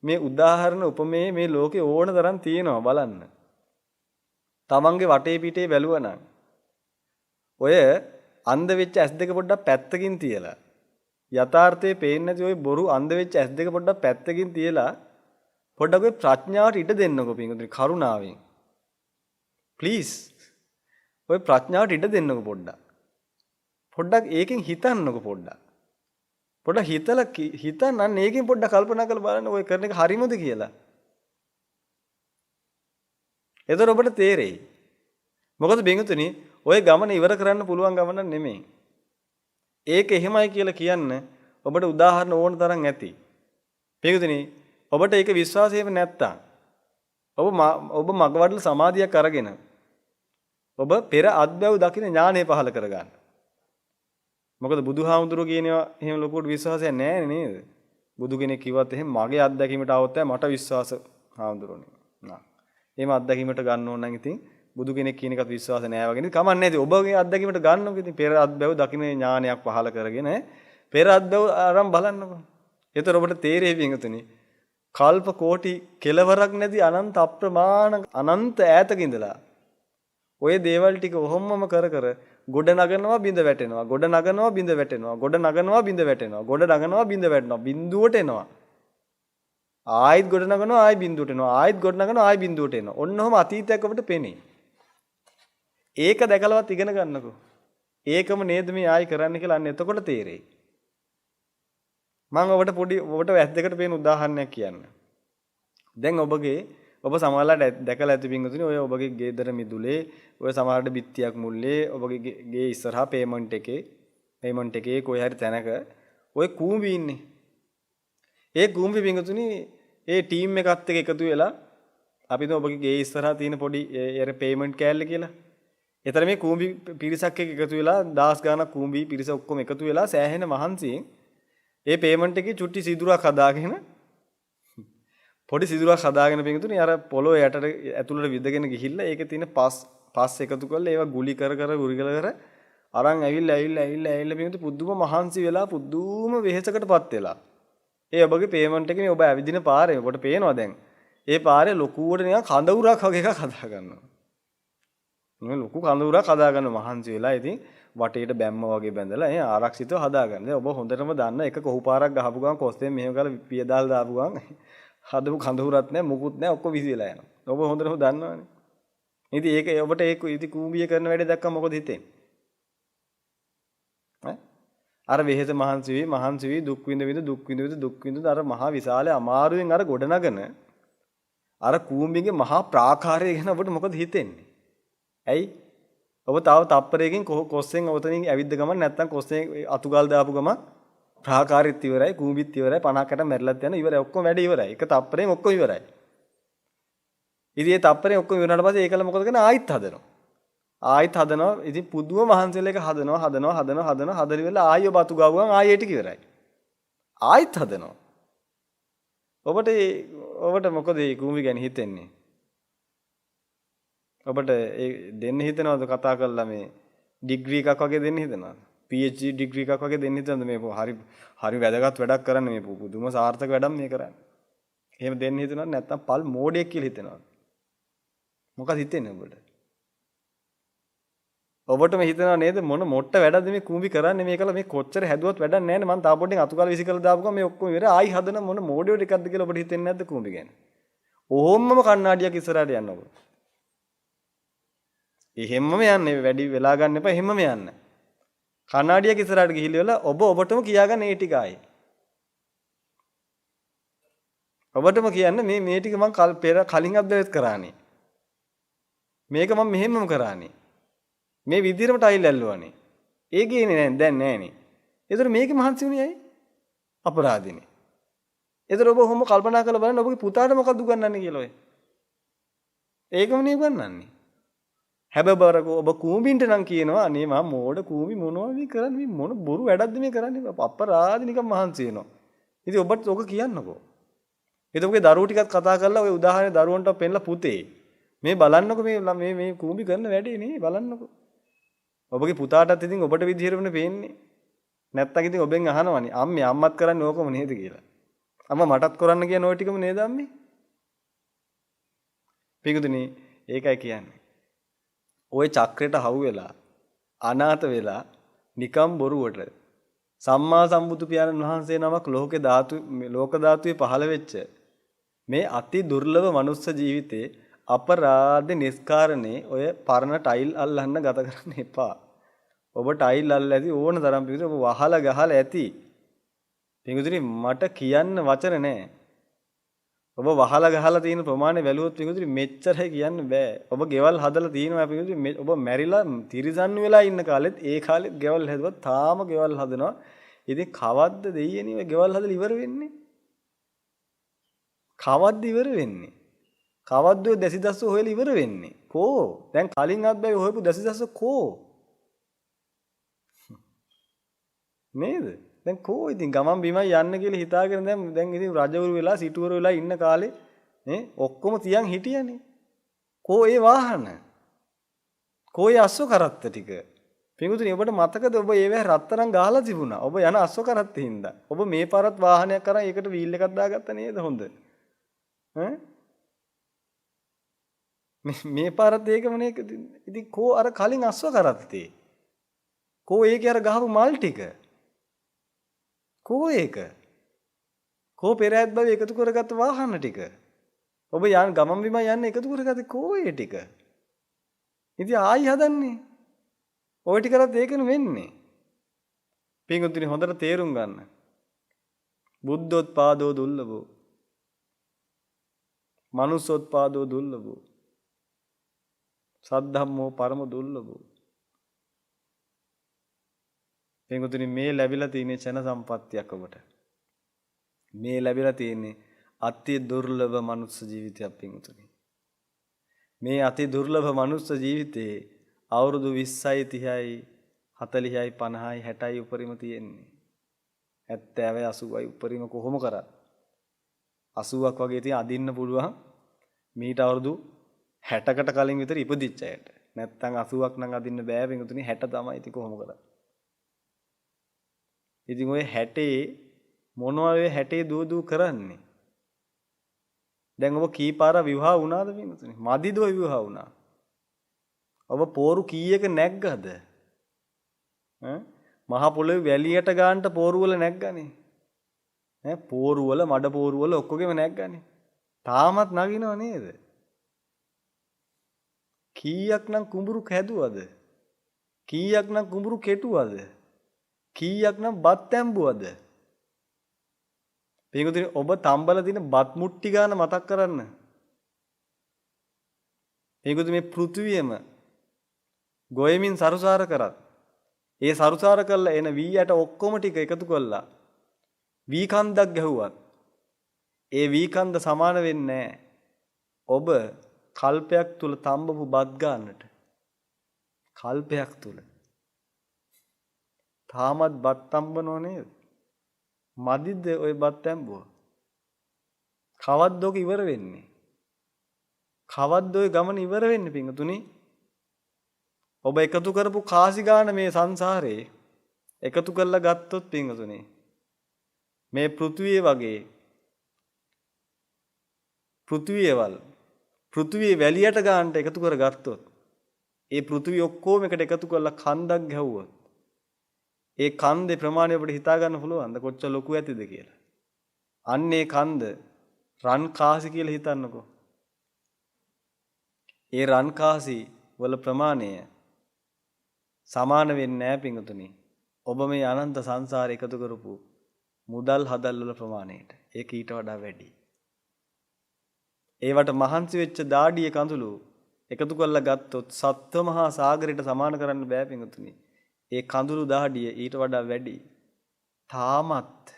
මේ උදාහරණ උපමේ මේ ලෝකේ ඕන තරම් තියෙනවා බලන්න. තමන්ගේ වටේ පිටේ බැලුවනම් ඔය අන්ධ වෙච්ච ඇස් දෙක පොඩ්ඩක් පැත්තකින් තියලා යථාර්ථයේ පේන්නේ නැති ඔය බොරු අන්ධ වෙච්ච ඇස් දෙක පොඩ්ඩක් පැත්තකින් තියලා පොඩ්ඩක් ඔය ප්‍රඥාවට ඉඩ දෙන්නකෝ පිටුතුනි කරුණාවෙන්. ප්ලීස් ඔය ප්‍රඥාවට ඉඩ දෙන්නකෝ පොඩ්ඩක්. පොඩ්ඩක් ඒකෙන් හිතන්නකෝ පොඩ්ඩක්. පොඩ්ඩක් හිතන්න ඒකෙන් පොඩ්ඩක් කල්පනා කරලා බලන්න ඔය කරන එක හරිමද කියලා. එතකොට ඔබට තේරෙයි. මොකද බින්දුතුනි ඔය ගමන ඉවර කරන්න පුළුවන් ගමනක් නෙමෙයි. ඒක එහෙමයි කියලා කියන්න ඔබට උදාහරණ ඕන තරම් ඇති. බින්දුතුනි ඔබට ඒක විශ්වාසයෙම නැත්තම් ඔබ මගවඩල සමාධියක් අරගෙන ඔබ පෙර අත්බැව් දකින ඥානය පහල කරගන්න. මොකද බුදුහාමුදුරුවෝ කියනවා එහෙම ලොකුට විශ්වාසයක් නැහැ නේද? බුදු කෙනෙක් කිව්වත් එහෙම මගේ අත්දැකීමට આવොත් මට විශ්වාස හාමුදුරුවනේ. නා. එහෙම අත්දැකීමට ගන්න ඕන නම් ඉතින් බුදු කෙනෙක් කියන එකත් විශ්වාස නැහැ වගේ නේ. කමන්නේ නැති. ඔබගේ අත්දැකීමට ගන්නකො ඉතින් පෙර අත්බැව් දකින ඥානයක් පහල කරගෙන පෙර අත්බැව් ආරම් බලන්නකො. ඒතර ඔබට තේරෙයි පින්වතුනි. කල්ප කෝටි කෙලවරක් නැති අනන්ත අප්‍රමාණ අනන්ත ඈතක ඉඳලා ඔය දේවල් ටික ඔහොමම කර කර ගොඩ නගනවා බිඳ වැටෙනවා ගොඩ නගනවා බිඳ වැටෙනවා ගොඩ නගනවා බිඳ වැටෙනවා ගොඩ නගනවා බිඳ වැටෙනවා බිඳුවට එනවා ආයෙත් ගොඩ නගනවා ආයෙ බිඳුවට එනවා ආයෙත් ගොඩ නගනවා ආයෙ බිඳුවට එනවා ඔන්න ඔහම අතීතයක් අපිට පෙනේ ඒක දැකලවත් ඉගෙන ගන්නකෝ ඒකම නේද මේ ආයෙ කරන්න කියලා අන්න එතකොට තේරෙයි මම ඔබට වැස් දෙකට පේන උදාහරණයක් කියන්න දැන් ඔබ සමහරලාට දැකලා ඇති පින්වතුනි ඔය ඔබගේ ගෙදර මිදුලේ ඔය සමහරට බිත්තියක් මුල්ලේ ඔබගේ ගේ ඉස්සරහා පේමන්ට් එකේ කොයි හරි තැනක ඔය කූඹි ඉන්නේ. ඒ කූඹි පින්වතුනි ඒ ටීම් එකත් එක්ක එකතු වෙලා අපි දැන් ඔබගේ ගේ ඉස්සරහා තියෙන පොඩි ඒ පේමන්ට් කෑල්ල කියලා. ඒතර මේ කූඹි පිරිසක් එක්ක එකතු වෙලා 10 ගාණක් කූඹි පිරිස ඔක්කොම එකතු වෙලා සෑහෙන මහන්සියෙන් ඒ පේමන්ට් එකේ චුට්ටි සිදුරක් හදාගෙන පොඩි සිදුරක් හදාගෙන පින්තුනේ අර පොළොව යටට ඇතුළට විදගෙන ගිහිල්ලා ඒකේ තියෙන පස් එකතු කරලා ඒවා ගුලි කර අරන් ඇවිල්ලා පින්තුනේ පුදුම මහන්සි වෙලා පුදුම වෙහෙසකටපත් වෙලා ඒ ඔබගේ පේමන්ට් එකේ ඔබ ඇවිදින පාරේ ඔබට පේනවා දැන් ඒ පාරේ ලොකුවට නිකන් කඳවුරක් වගේ එකක් හදා ගන්නවා මේ ලොකු කඳවුරක් හදා ගන්න මහන්සි වෙලා ඉතින් වටේට බැම්ම වගේ බැඳලා ආරක්ෂිතව හදා ගන්න. දැන් ඔබ හොඳටම දන්න එක කොහු පාරක් ගහපු ගමන් කොස්තෙන් මෙහෙම කරලා පියදාල් දාපු ගමන් හදපු කඳවුරක් නැහැ මුකුත් නැහැ ඔක්කොම විසි වෙලා යනවා. ඔබ හොඳටම දන්නවනේ. ඉතින් ඒක ඔබට ඉතින් කූඹිය කරන වැඩේ දැක්කම මොකද හිතෙන්නේ? අර වෙහෙස මහන්සි වී දුක් විඳ අර මහා විශාල අමාරුවෙන් අර ගොඩනගන අර කූඹිගේ මහා ප්‍රාකාරය ගැන ඔබට මොකද හිතෙන්නේ? ඇයි? ඔබ තව තප්පරයකින් කොස්සෙන් ඔතනින් ඇවිද්ද ගමන් නැත්තම් කොස්සෙන් අතුගල් දාපු ගමන් ප්‍රාකාරෙත් ඉවරයි කූඹිත් ඉවරයි 50කට මැරිලත් යන ඉවරයි ඔක්කොම වැඩ ඉවරයි. එක තප්පරෙන් ඔක්කොම ඉවරයි. ඉතින් මේ තප්පරෙන් ඔක්කොම ඉවරනාට පස්සේ ඒකල මොකද කරන්නේ ආයෙත් හදනවා. ඉතින් පුදුම මහන්සියල එක හදනවා හදලි වෙලා ආයෙ ඔබ අතු ගාව ගමන් ආයෙ ටික ඉවරයි. ආයෙත් හදනවා. ඔබට මොකද මේ කූඹි ගැන හිතෙන්නේ? ඔබට ඒ දෙන්න හිතනවද කතා කරලා මේ ඩිග්‍රී එකක් වගේ දෙන්න හිතනවද? PhD ඩිග්‍රී එකක් වගේ දෙන්න හිතනවද මේ හරි වැදගත් වැඩක් කරන්න මේ පුදුම සාර්ථක වැඩක් මේ කරන්නේ. එහෙම දෙන්න හිතනවද නැත්නම් පල් මෝඩයෙක් කියලා හිතනවද? මොකක්ද හිතෙන්නේ ඔබට? ඔබටම හිතනව නේද මොන මොට්ට වැඩක්ද මේ කූඹි කරන්නේ මේකලා මේ කොච්චර හැදුවත් වැඩක් නැහැ නේ මං තා පොඩ්ඩෙන් අතුකාල විසි කරලා දාපු ගමන් මේ ඔක්කොම ඉවරයි ආයි හදන මොන මෝඩයෝ ටිකක්ද කියලා ඔබට හිතෙන්නේ නැද්ද කූඹි ගැන? ඕම්මම කණ්ණාඩියක් ඉස්සරහට යන්න ඔබ. එහෙම්මම යන්න වැඩි වෙලා ගන්න එපා එහෙම්මම යන්න. කණ්ණාඩියක් ඉස්සරහට ගිහිල්ලා ඔබටම කියාගන්න මේ ටික ආයේ. ඔබටම කියන්න මේ ටික මං කලින් අත්දැවෙත් කරානේ. මේක මම මෙහෙම්මම කරානේ. මේ විදිහටම ටයිල් ඇල්ලුවානේ. ඒ ගේනේ නෑ දැන් නෑනේ. ඒතර මේකේ මහන්සි වුණේ ඇයි? අපරාධිනේ. ඒතර ඔබ කොහොම කල්පනා කරලා බලන්න ඔබගේ පුතාට මොකක්ද උගන්වන්නේ කියලා ඔය. ඒකම නේ උගන්වන්නේ. හැබැයි ඔබ කූඹින්ට නම් කියනවා අනේ මම මෝඩ කූඹි මොනවද මේ කරන්නේ මේ මොන බොරු වැඩක්ද මේ කරන්නේ අපරාධි නිකන් මහන්සි වෙනවා. ඉතින් ඔබට ඔක කියන්නකෝ. ඒත් ඔබගේ දරුවෝ ටිකක් කතා කරලා ඔය උදාහරණේ දරුවන්ට පෙන්නලා පුතේ මේ බලන්නකෝ මේ කූඹි කරන වැඩේ නේ බලන්නකෝ. ඔබගේ පුතාටත් ඉතින් ඔබට විදිහටම පේන්නේ. නැත්තම් ඉතින් ඔබෙන් අහනවනේ අම්මේ අම්මත් කරන්නේ ඕකම නේද කියලා. අම්මා මටත් කරන්න කියන ওই ටිකම නේද අම්මේ? පිටුදුනි ඒකයි කියන්නේ. ওই චක්‍රයට හවු වෙලා අනාථ වෙලා නිකම් බොරුවට සම්මා සම්බුදු පියාණන් වහන්සේ නමක් ලෝක ධාතුවේ පහළ වෙච්ච මේ අති දුර්ලභ මනුස්ස ජීවිතේ අපරාධ නිස්කාරණේ ඔය පරණ ටයිල් අල්ලන්න ගත කරන්න එපා. ඔබ ටයිල් අල්ලලා ඇති ඕන තරම් පිටු ඔබ වහලා ගහලා ඇති. පිටුදුනි මට කියන්න වචන නැහැ. ඔබ වහලා ගහලා තියෙන ප්‍රමාණය වැළුවොත් පිටුදුනි මෙච්චරයි කියන්න බෑ. ඔබ ගෙවල් හදලා තියෙනවා පිටුදුනි ඔබ මැරිලා තිරිසන් වෙලා ඉන්න කාලෙත් ඒ කාලෙත් ගෙවල් හැදුවා තාම ගෙවල් හදනවා. ඉතින් කවද්ද දෙයියනේ ඔය ගෙවල් හදලා ඉවර වෙන්නේ? කවද්ද ඉවර වෙන්නේ? කවද්ද ඔය දැසිදස්සෝ හොයලා ඉවර වෙන්නේ? කෝ දැන් කලින් අත්බැවි හොයපු දසදස කෝ නේද? දැන් කෝ ඉතින් ගමන් බිමයි යන්න කියලා හිතාගෙන දැන් ඉතින් රජවරු වෙලා සිටුවරු වෙලා ඉන්න කාලේ නේ ඔක්කොම තියන් හිටියනේ. කෝ ඒ වාහන? කෝ ඒ අස්ව කරත්ත ටික? පිඟුතුනි ඔබට මතකද ඔබ ඒවැ රත්තරන් ගහලා තිබුණා. ඔබ යන අස්ව කරත්තේ හින්දා. ඔබ මේ පාරත් වාහනයක් කරන් ඒකට වීල් එකක් දාගත්තා නේද හොඳ? ඈ මේ පාරත් ඒකම නේ. ඉතින් කෝ අර කලින් අස්ව කරත්තේ? කෝ ඒකේ අර ගහපු මල් ටික? කෝ ඒක? කෝ පෙරහැත් බව එකතු කරගත්ත වාහන ටික? ඔබ යන ගමන් බිම යන්න එකතු කරගත්තේ කෝ ඒ ටික? ඉතින් ආයි හදන්නේ. ඔය ටික කරත් ඒකනේ වෙන්නේ. පින්වත්නි හොඳට තේරුම් ගන්න. බුද්ධෝත්පාදෝ දුර්ලභෝ. මනුස්සෝත්පාදෝ දුර්ලභෝ. සද්ධම්මෝ පරම දුර්ලභෝ. පින්වත්නි මේ ලැබිලා තියෙන චන සම්පත්තියක් ඔබට. මේ ලැබිලා තියෙන්නේ අති දුර්ලභ මනුස්ස ජීවිතයක් පින්වත්නි. මේ අති දුර්ලභ මනුස්ස ජීවිතේ අවුරුදු 20යි 30යි 40යි 50යි 60යි උපරිම තියෙන්නේ. 70යි 80යි උපරිම කොහොම කරත් 80ක් වගේ තිය අදින්න පුළුවන් මීට අවුරුදු 60කට කලින් විතර ඉපදිච්ච අයට. නැත්තම් 80ක් නම් අදින්න බෑ පිටුතුනි 60 තමයි ඉතින් කොහොම කරත්. ඉතින් ඔය 60 මොනවා ඔය 60 දුව කරන්නේ? දැන් ඔබ කී පාර විවාහ වුණාද පිටුතුනි? මදිද ඔය විවාහ වුණා? ඔබ පෝරු කීයක නැග්ගද? මහ පොළොවේ වැලියට ගන්නට පෝරු වල නැග්ගනේ. පෝරු වල මඩ පෝරු වල ඔක්කොගෙම නැග්ගනේ. තාමත් නගිනව නේද? කීයක් නම් කුඹුරු කැදුවද? කීයක් නම් කුඹුරු කෙටුවද? කීයක් නම් බත් ඇඹුවද? පිටුතුනි ඔබ තම්බල දින බත් මුට්ටි ගන්න මතක් කරන්න. පිටුතුනි මේ පෘථුවියම ගොයමින් සරුසාර කරත් ඒ සරුසාර කළා එන වී යට ඔක්කොම ටික එකතු කළා වී කන්දක් ගැහුවත් ඒ වී කන්ද සමාන වෙන්නේ නැහැ ඔබ කල්පයක් තුල තඹපු බත් ගන්නට. කල්පයක් තුල තාමත් බත් තඹනෝ නේද? මදිද ඔය බත් තඹුව? කවද්ද ඔක ඉවර වෙන්නේ? කවද්ද ඔය ගමන ඉවර වෙන්නේ පිංගුතුනි? ඔබ එකතු කරපු කාසි ගාන මේ සංසාරේ එකතු කරලා ගත්තොත් පින්වතුනි මේ පෘථුවිය වගේ පෘථුවිය වැලියට ගන්නට එකතු කර ගත්තොත් ඒ පෘථුවිය ඔක්කොම එකට එකතු කරලා කන්දක් ගැහුවොත් ඒ කන්දේ ප්‍රමාණය අපිට හිතා ගන්න පුළුවන්ද කොච්චර ලොකු ඇතිද කියලා? අන්න ඒ කන්ද රන් කාසි කියලා හිතන්නකෝ. ඒ රන් කාසි වල ප්‍රමාණය සමාන වෙන්නේ නැහැ පිංගුතුනි. ඔබ මේ අනන්ත සංසාරේ එකතු කරපු මුදල් හදල් වල ප්‍රමාණයට. ඒක ඊට වඩා වැඩි. ඒවට මහන්සි වෙච්ච දාඩිය කඳුළු එකතු කරලා ගත්තොත් සත්ව මහා සාගරයට සමාන කරන්න බෑ පිංගුතුනි. ඒ කඳුළු දාඩිය ඊට වඩා වැඩි. තාමත්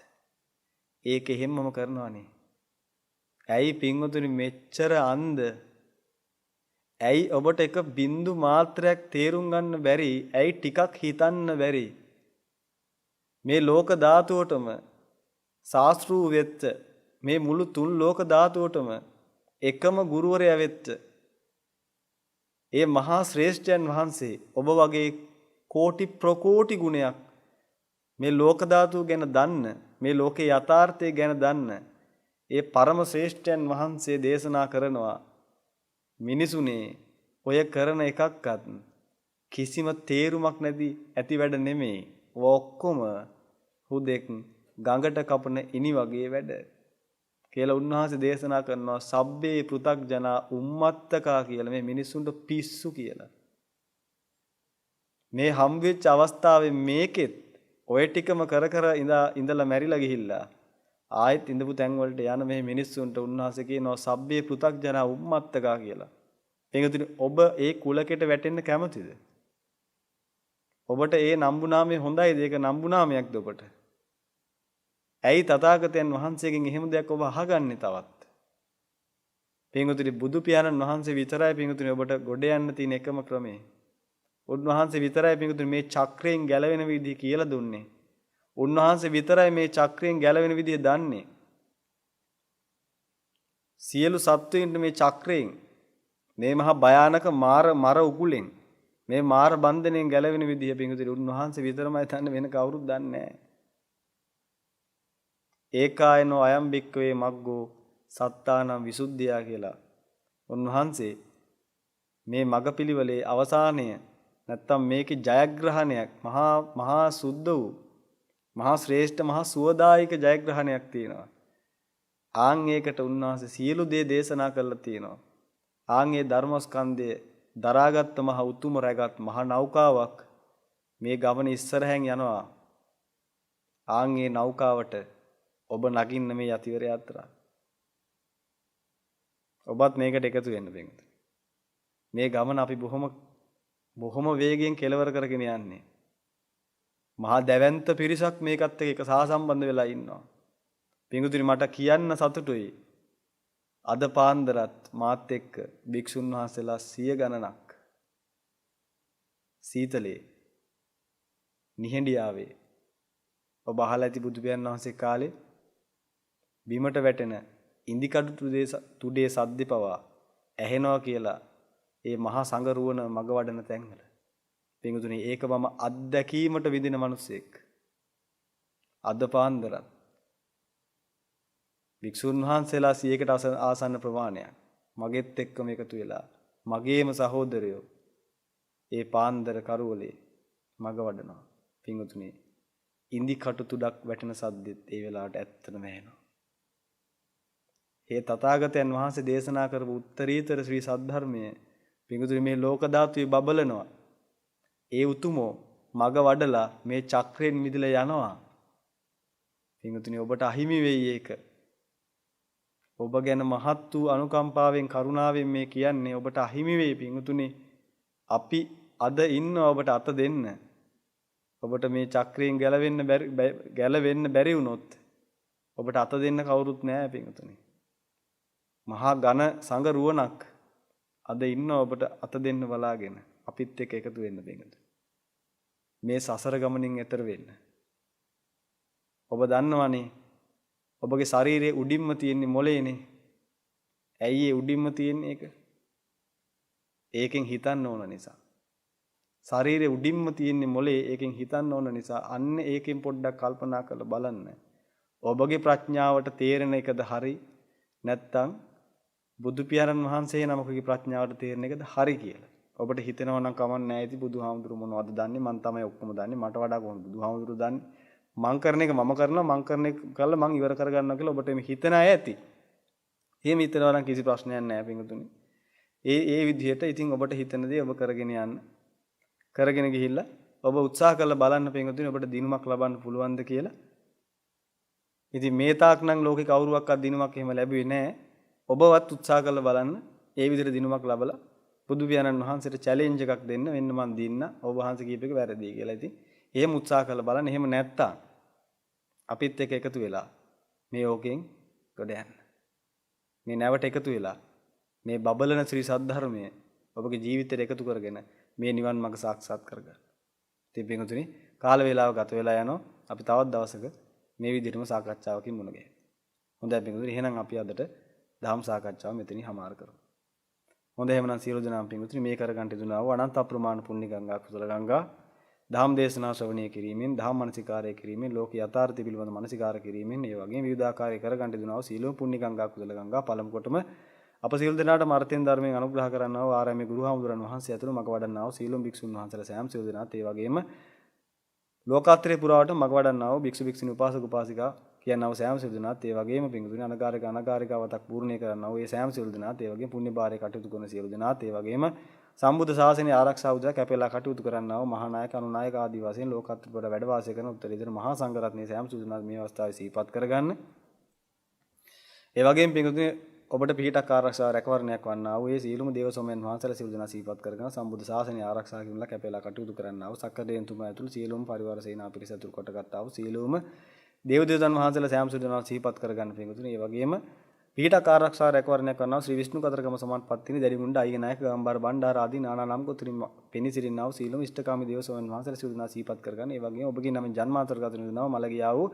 ඒක හැමම කරනවානේ. ඇයි පිංගුතුනි මෙච්චර අන්ධ? ඇයි ඔබට එක බින්දු මාත්‍රයක් තේරුම් ගන්න බැරි? ඇයි ටිකක් හිතන්න බැරි? මේ ලෝක ධාතුවටම ශාස්ත්‍රූ වෙච්ච මේ මුළු තුන් ලෝක ධාතුවටම එකම ගුරුවරයා වෙච්ච ඒ මහා ශ්‍රේෂ්ඨයන් වහන්සේ ඔබ වගේ කෝටි ප්‍රකෝටි ගුණයක් මේ ලෝක ධාතුව ගැන දන්න, මේ ලෝකේ යථාර්ථය ගැන දන්න ඒ පරම ශ්‍රේෂ්ඨයන් වහන්සේ දේශනා කරනවා මිනිසුනේ ඔය කරන එකක්වත් කිසිම තේරුමක් නැති ඇති වැඩ නෙමෙයි. ඔක්කොම හුදෙක් ගඟට කපන ඉනි වගේ වැඩ කියලා උන්වහන්සේ දේශනා කරනවා. සබ්බේ පෘථග්ජනා උම්මත්තකා කියලා මේ මිනිසුන්ට පිස්සු කියලා. මේ හම්බෙච්ච අවස්ථාවේ මේකෙත් ඔය ටිකම කර ඉඳලා මැරිලා ගිහිල්ලා ආයෙත් ඉඳපු තැන් වලට යන මේ මිනිස්සුන්ට උන්වහන්සේ කියනවා සබ්බේ පෘථග්ජනා උම්මත්තකා කියලා. එංගතුනි ඔබ ඒ කුලකෙට වැටෙන්න කැමතිද? ඔබට ඒ නම්බුනාමය හොඳයිද? ඒක නම්බුනාමයක්ද ඔබට? ඇයි තථාගතයන් වහන්සේගෙන් එහෙම දෙයක් ඔබ අහගන්නේ තවත්? පින්වතුනි බුදු පියාණන් වහන්සේ විතරයි පින්වතුනි ඔබට ගොඩ යන්න තියෙන එකම ක්‍රමය. උන්වහන්සේ විතරයි පින්වතුනි මේ චක්‍රයෙන් ගැලවෙන විදිහ කියලා දුන්නේ. උන්වහන්සේ විතරයි මේ චක්‍රයෙන් ගැලවෙන විදිහ දන්නේ. සියලු සත්වයින්ට මේ චක්‍රයෙන් මේ මහා භයානක මර උගුලෙන් මේ මාර බන්ධනයෙන් ගැලවෙන විදිහ පින්වතුනි උන්වහන්සේ විතරමයි දන්නේ, වෙන කවුරුත් දන්නේ නැහැ. ඒකායනෝ අයම් බික්කවේ මග්ගෝ සත්තානම් විසුද්ධියා කියලා උන්වහන්සේ මේ මගපිලිවලේ අවසානය නැත්තම් මේකේ ජයග්‍රහණයක් මහා සුද්ධ වූ මහා ශ්‍රේෂ්ඨ මහා සුවදායක ජයග්‍රහණයක් තියෙනවා. ආන් ඒකට උන්වහන්සේ සියලු දේ දේශනා කරලා තියෙනවා. ආන් ඒ ධර්මස්කන්ධය දරාගත් මහ උතුම රැගත් මහ නෞකාවක් මේ ගමන ඉස්සරහෙන් යනවා. ආන් ඒ නෞකාවට ඔබ නගින්න මේ යතිවර යාත්‍රා. ඔබත් මේකට එකතු වෙන්න බෙන්ද. මේ ගමන අපි බොහොම වේගයෙන් කෙලවර කරගෙන යන්නේ. මහා දැවැන්ත පිරිසක් මේකත් එක්ක සහසම්බන්ධ වෙලා ඉන්නවා. පින්වතුනි මට කියන්න සතුටුයි. අද පාන්දරත් මාත් එක්ක භික්ෂුන් වහන්සේලා 100 ගණනක් සීතලේ නිහඬියාවේ ඔබ අහලා ඇති බුදු පියාණන් වහන්සේ කාලේ බිමට වැටෙන ඉන්දිකඩු තුඩේ සද්ද පවා ඇහෙනවා කියලා ඒ මහා සංගරුවන මග වඩන තැන්වල. පින්වතුනි ඒක මම අත්දැකීමට විඳින මිනිසෙක්. අද පාන්දරත් භික්ෂුන් වහන්සේලා 100කට ආසන්න ප්‍රමාණයක් මගෙත් එක්කම එකතු වෙලා මගේම සහෝදරයෝ ඒ පාන්දර කරවලේ මග වඩනවා. පින්වතුනි ඉන්දි කටු තුඩක් වැටෙන සද්දෙත් ඒ වෙලාවට ඇත්තටම ඇහෙනවා. ඒ තථාගතයන් වහන්සේ දේශනා කරපු උත්තරීතර ශ්‍රී සද්ධර්මයේ පින්වතුනි මේ ලෝක ධාතුවේ බබලනවා. ඒ උතුමෝ මග වඩලා මේ චක්‍රයෙන් මිදලා යනවා. පින්වතුනි ඔබට අහිමි වෙයි ඒක. ඔබ ගැන මහත් වූ අනුකම්පාවෙන් කරුණාවෙන් මේ කියන්නේ ඔබට අහිමි වෙයි පින්වතුනි. අපි අද ඉන්න ඔබට අත දෙන්න. ඔබට මේ චක්‍රයෙන් ගැලවෙන්න බැරි වුණොත් ඔබට අත දෙන්න කවුරුත් නැහැ පින්වතුනි. මහා ඝන සංඝ රුවණක් අද ඉන්න ඔබට අත දෙන්න බලාගෙන අපිත් එක්ක එකතු වෙන්න පින්වතුනි. මේ සසර ගමනින් එතර වෙන්න. ඔබ දන්නවනේ ඔබගේ ශරීරයේ උඩින්ම තියෙන මොලේනේ. ඇයි ඒ උඩින්ම තියෙන්නේ ඒක? ඒකෙන් හිතන්න ඕන නිසා. ශරීරයේ උඩින්ම තියෙන මොලේ ඒකෙන් හිතන්න ඕන නිසා අන්න ඒකෙන් පොඩ්ඩක් කල්පනා කරලා බලන්න. ඔබගේ ප්‍රඥාවට තේරෙන එකද හරි නැත්නම් බුදු පියාණන් වහන්සේ නමකගේ ප්‍රඥාවට තේරෙන එකද හරි කියලා. ඔබට හිතෙනවා නම් කමක් නැහැ ඉතින් බුදුහාමුදුරු මොනවද දන්නේ මං තමයි ඔක්කොම දන්නේ මට වඩා කොහොමද බුදුහාමුදුරු දන්නේ මං කරන එක මම කරනවා මං කරන එක කළා මං ඉවර කරගන්නවා කියලා ඔබට මේ හිතන අය ඇති. එහෙම හිතනවා නම් කිසි ප්‍රශ්නයක් නැහැ පින්වතුනි. ඒ විදිහට ඉතින් ඔබට හිතන දේ ඔබ කරගෙන යන්න. කරගෙන ගිහිල්ලා ඔබ උත්සාහ කරලා බලන්න පින්වතුනි ඔබට දිනුමක් ලබන්න පුළුවන්ද කියලා. ඉතින් මේ තාක් නම් ලෝකේ කවුරුවක්වත් දිනුමක් එහෙම ලැබුවේ නැහැ. ඔබවත් උත්සාහ කරලා බලන්න ඒ විදිහට දිනුමක් ලබලා බුදු පියාණන් වහන්සේට චැලෙන්ජ් එකක් දෙන්න වෙන්න මන් දින්න ඔබ වහන්සේ කියප එක වැරදි කියලා. ඉතින් එහෙම උත්සාහ කරලා බලන්න. එහෙම නැත්තම් අපිත් එක්ක එකතු වෙලා මේ ඕකෙන් ගොඩ යන්න. මේ නැවට එකතු වෙලා මේ බබලන ශ්‍රී සද්ධර්මය ඔබගේ ජීවිතයට එකතු කරගෙන මේ නිවන් මඟ සාක්ෂාත් කරගන්න. ඉතින් පින්වතුනි කාල වේලාව ගත වෙලා යනවා. අපි තවත් දවසක මේ විදිහටම සාකච්ඡාවකින් මුණ ගැහෙමු. හොඳයි පින්වතුනි එහෙනම් අපි අදට ධම් සාකච්ඡාව මෙතනින් හමාර කරමු. හොඳයි එහෙනම් සියලු දෙනාම පින්වතුනි මේ කරගන්න දුනා වූ අනන්ත අප්‍රමාණ පුණ්‍ය ගංගා කුසල ගංගා ධම් දේශනා ශ්‍රවණය කිරීමෙන් ධම් මනසිකාරය කිරීමෙන් ලෝක යථාර්ථය පිළිබඳ මනසිකාර කිරීමෙන් ඒ වගේම විවිධාකාරයේ කරගන්න දුනා වූ සීලෝ පුණ්‍ය ගංගා කුසල ගංගා පළමු කොටම අප සියලු දෙනාටම අර්ථයෙන් ධර්මයෙන් අනුග්‍රහ කරන්නා වූ ආරාමයේ ගුරු හාමුදුරන් වහන්සේ ඇතුළු මග වඩන්නා වූ සීලොම් භික්ෂුන් වහන්සේලා සෑම සියලු දෙනාත් ඒ වගේම ලෝකාත්‍රේ පුරාවට මග වඩන්නා වූ භික්ෂු භික්ෂුණී උපාසක උපාසිකා කියනවා සෑම සියලු දෙනාත් ඒ වගේම පිංගුතුනි අනගාരികවතක් පූර්ණේ කරන්නා වූ ඒ සෑම සියලු දෙනාත් ඒ වගේම පුණ්‍ය භාරයේ කටයුතු කරන සියලු දෙනාත් ඒ වගේම සම්බුද්ධ ශාසනය ආරක්ෂා උදා කැපෙලා කටයුතු කරන්නා වූ මහා නායක අනුනායක ආදී වශයෙන් ලෝකාත්‍රේ පුරා වැඩ වාසය කරන උත්තරීතර මහා සංඝ රත්නයේ සෑම සියලු දෙනාත් මේ අවස්ථාවේ සිහිපත් කරගන්න. ඒ වගේම පිංගුතුනි ඔබට පිහිටක් ආරක්ෂා රැකවරණයක් වන්නා වූ ඒ සීලුම දේව සෝමයන් වහන්සේලා සියලු දෙනා සිහිපත් කරගෙන සම්බුද්ධ ශාසනය ආරක්ෂා කිරීමලා කැපෙලා කටයුතු කරන්නා වූ සක්කදේන් තුමා ඇතුළු සීලුම පරිවාර සේනා පිරිස ඇතුළු කොටගත්තා වූ සීලුම දේව දේවයන් වහන්සේලා සෑම සියලු දෙනා සිහිපත් කරගන්න පිංගුතුනි. ඒ වගේම පිහිටක් ආරක්ෂා රැකවරණය කරනවා ශ්‍රී විෂ්ණු කතරගම සමාපත්තිනි දැරිමුණ්ඩ අයිගේ නායක ගම්බාර බණ්ඩාර ආදී නානා නම් ගොතරින් පෙනී සිටිනා වූ සීලම ඉෂ්ඨකාමී දේව සෝමන් වහන්සේලා සිදු දෙනා සිහිපත් කරගන්න. ඒ වගේම ඔබගේ නමින් ජන්මාන්තරගත වෙනවා මලගියා වූ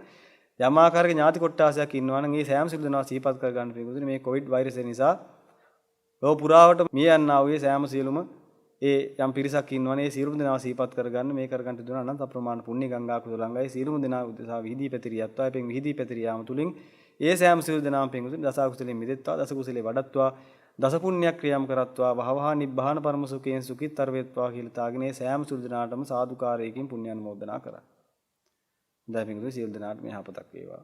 යමාකාරගේ ඥාති කොට්ටාසයක් ඉන්නවා නම් ඒ සෑම සිදු දෙනා සිහිපත් කරගන්න පිළිගුතුනි. මේ කොවිඩ් වෛරසය නිසා ලෝක පුරාවට මිය යන්නා වූ සෑම සියලුම ඒ යම් පිරිසක් ඉන්නවනේ ඒ සියලුම දෙනා සිහිපත් කරගන්න මේ කරගන්න දුනා අනන්ත අප්‍රමාණ පුණ්‍ය ගංගා කුසලංගයි සියලුම දෙනා උදෙසා විහිදී පැතිරියත්වා එපෙන් විහිදී පැතිරියාම තුලින් ඒ සෑම සියලු දෙනාම පින්කුතුනි දස කුසලෙන් මිදෙත්වා දස කුසලේ වඩත්වා දස පුණ්‍ය ක්‍රියාම් කරත්වා වහවහ නිබ්බාන පරම සුඛයෙන් සුඛිතර වේත්වා කියලා තාගෙන ඒ සෑම සියලු දෙනාටම සාදුකාරයකින් පුණ්‍ය අනුමෝදනා කරා. දැන් පින්කුතුනි සියලු දෙනාට මේ යහපතක් වේවා.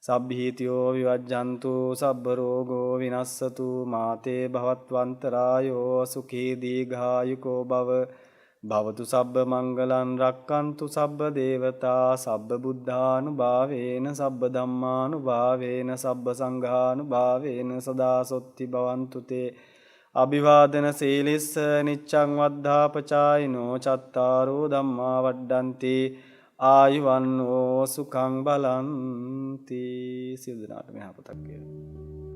සබ්බීතියෝ විවජ්ජන්තු සබ්බ රෝගෝ විනස්සතු මාතේ භවත්වන්තරායෝ සුඛී දීඝායුකෝ භව භවතු සබ්බ මංගලං රක්칸තු සබ්බ දේවතා සබ්බ බුද්ධානුභාවේන සබ්බ ධම්මානුභාවේන සබ්බ සංඝානුභාවේන සදා සොත්ති භවන්තු තේ අභිවාදන සීලිස්ස නිච්ඡං වද්ධාපචායිනෝ චත්තාරෝ ධම්මා වඩ්ඩන්ති ආයුවන්නෝ සුඛං බලන්ති. සියලු දෙනාට මේ යහපතක් වේවා.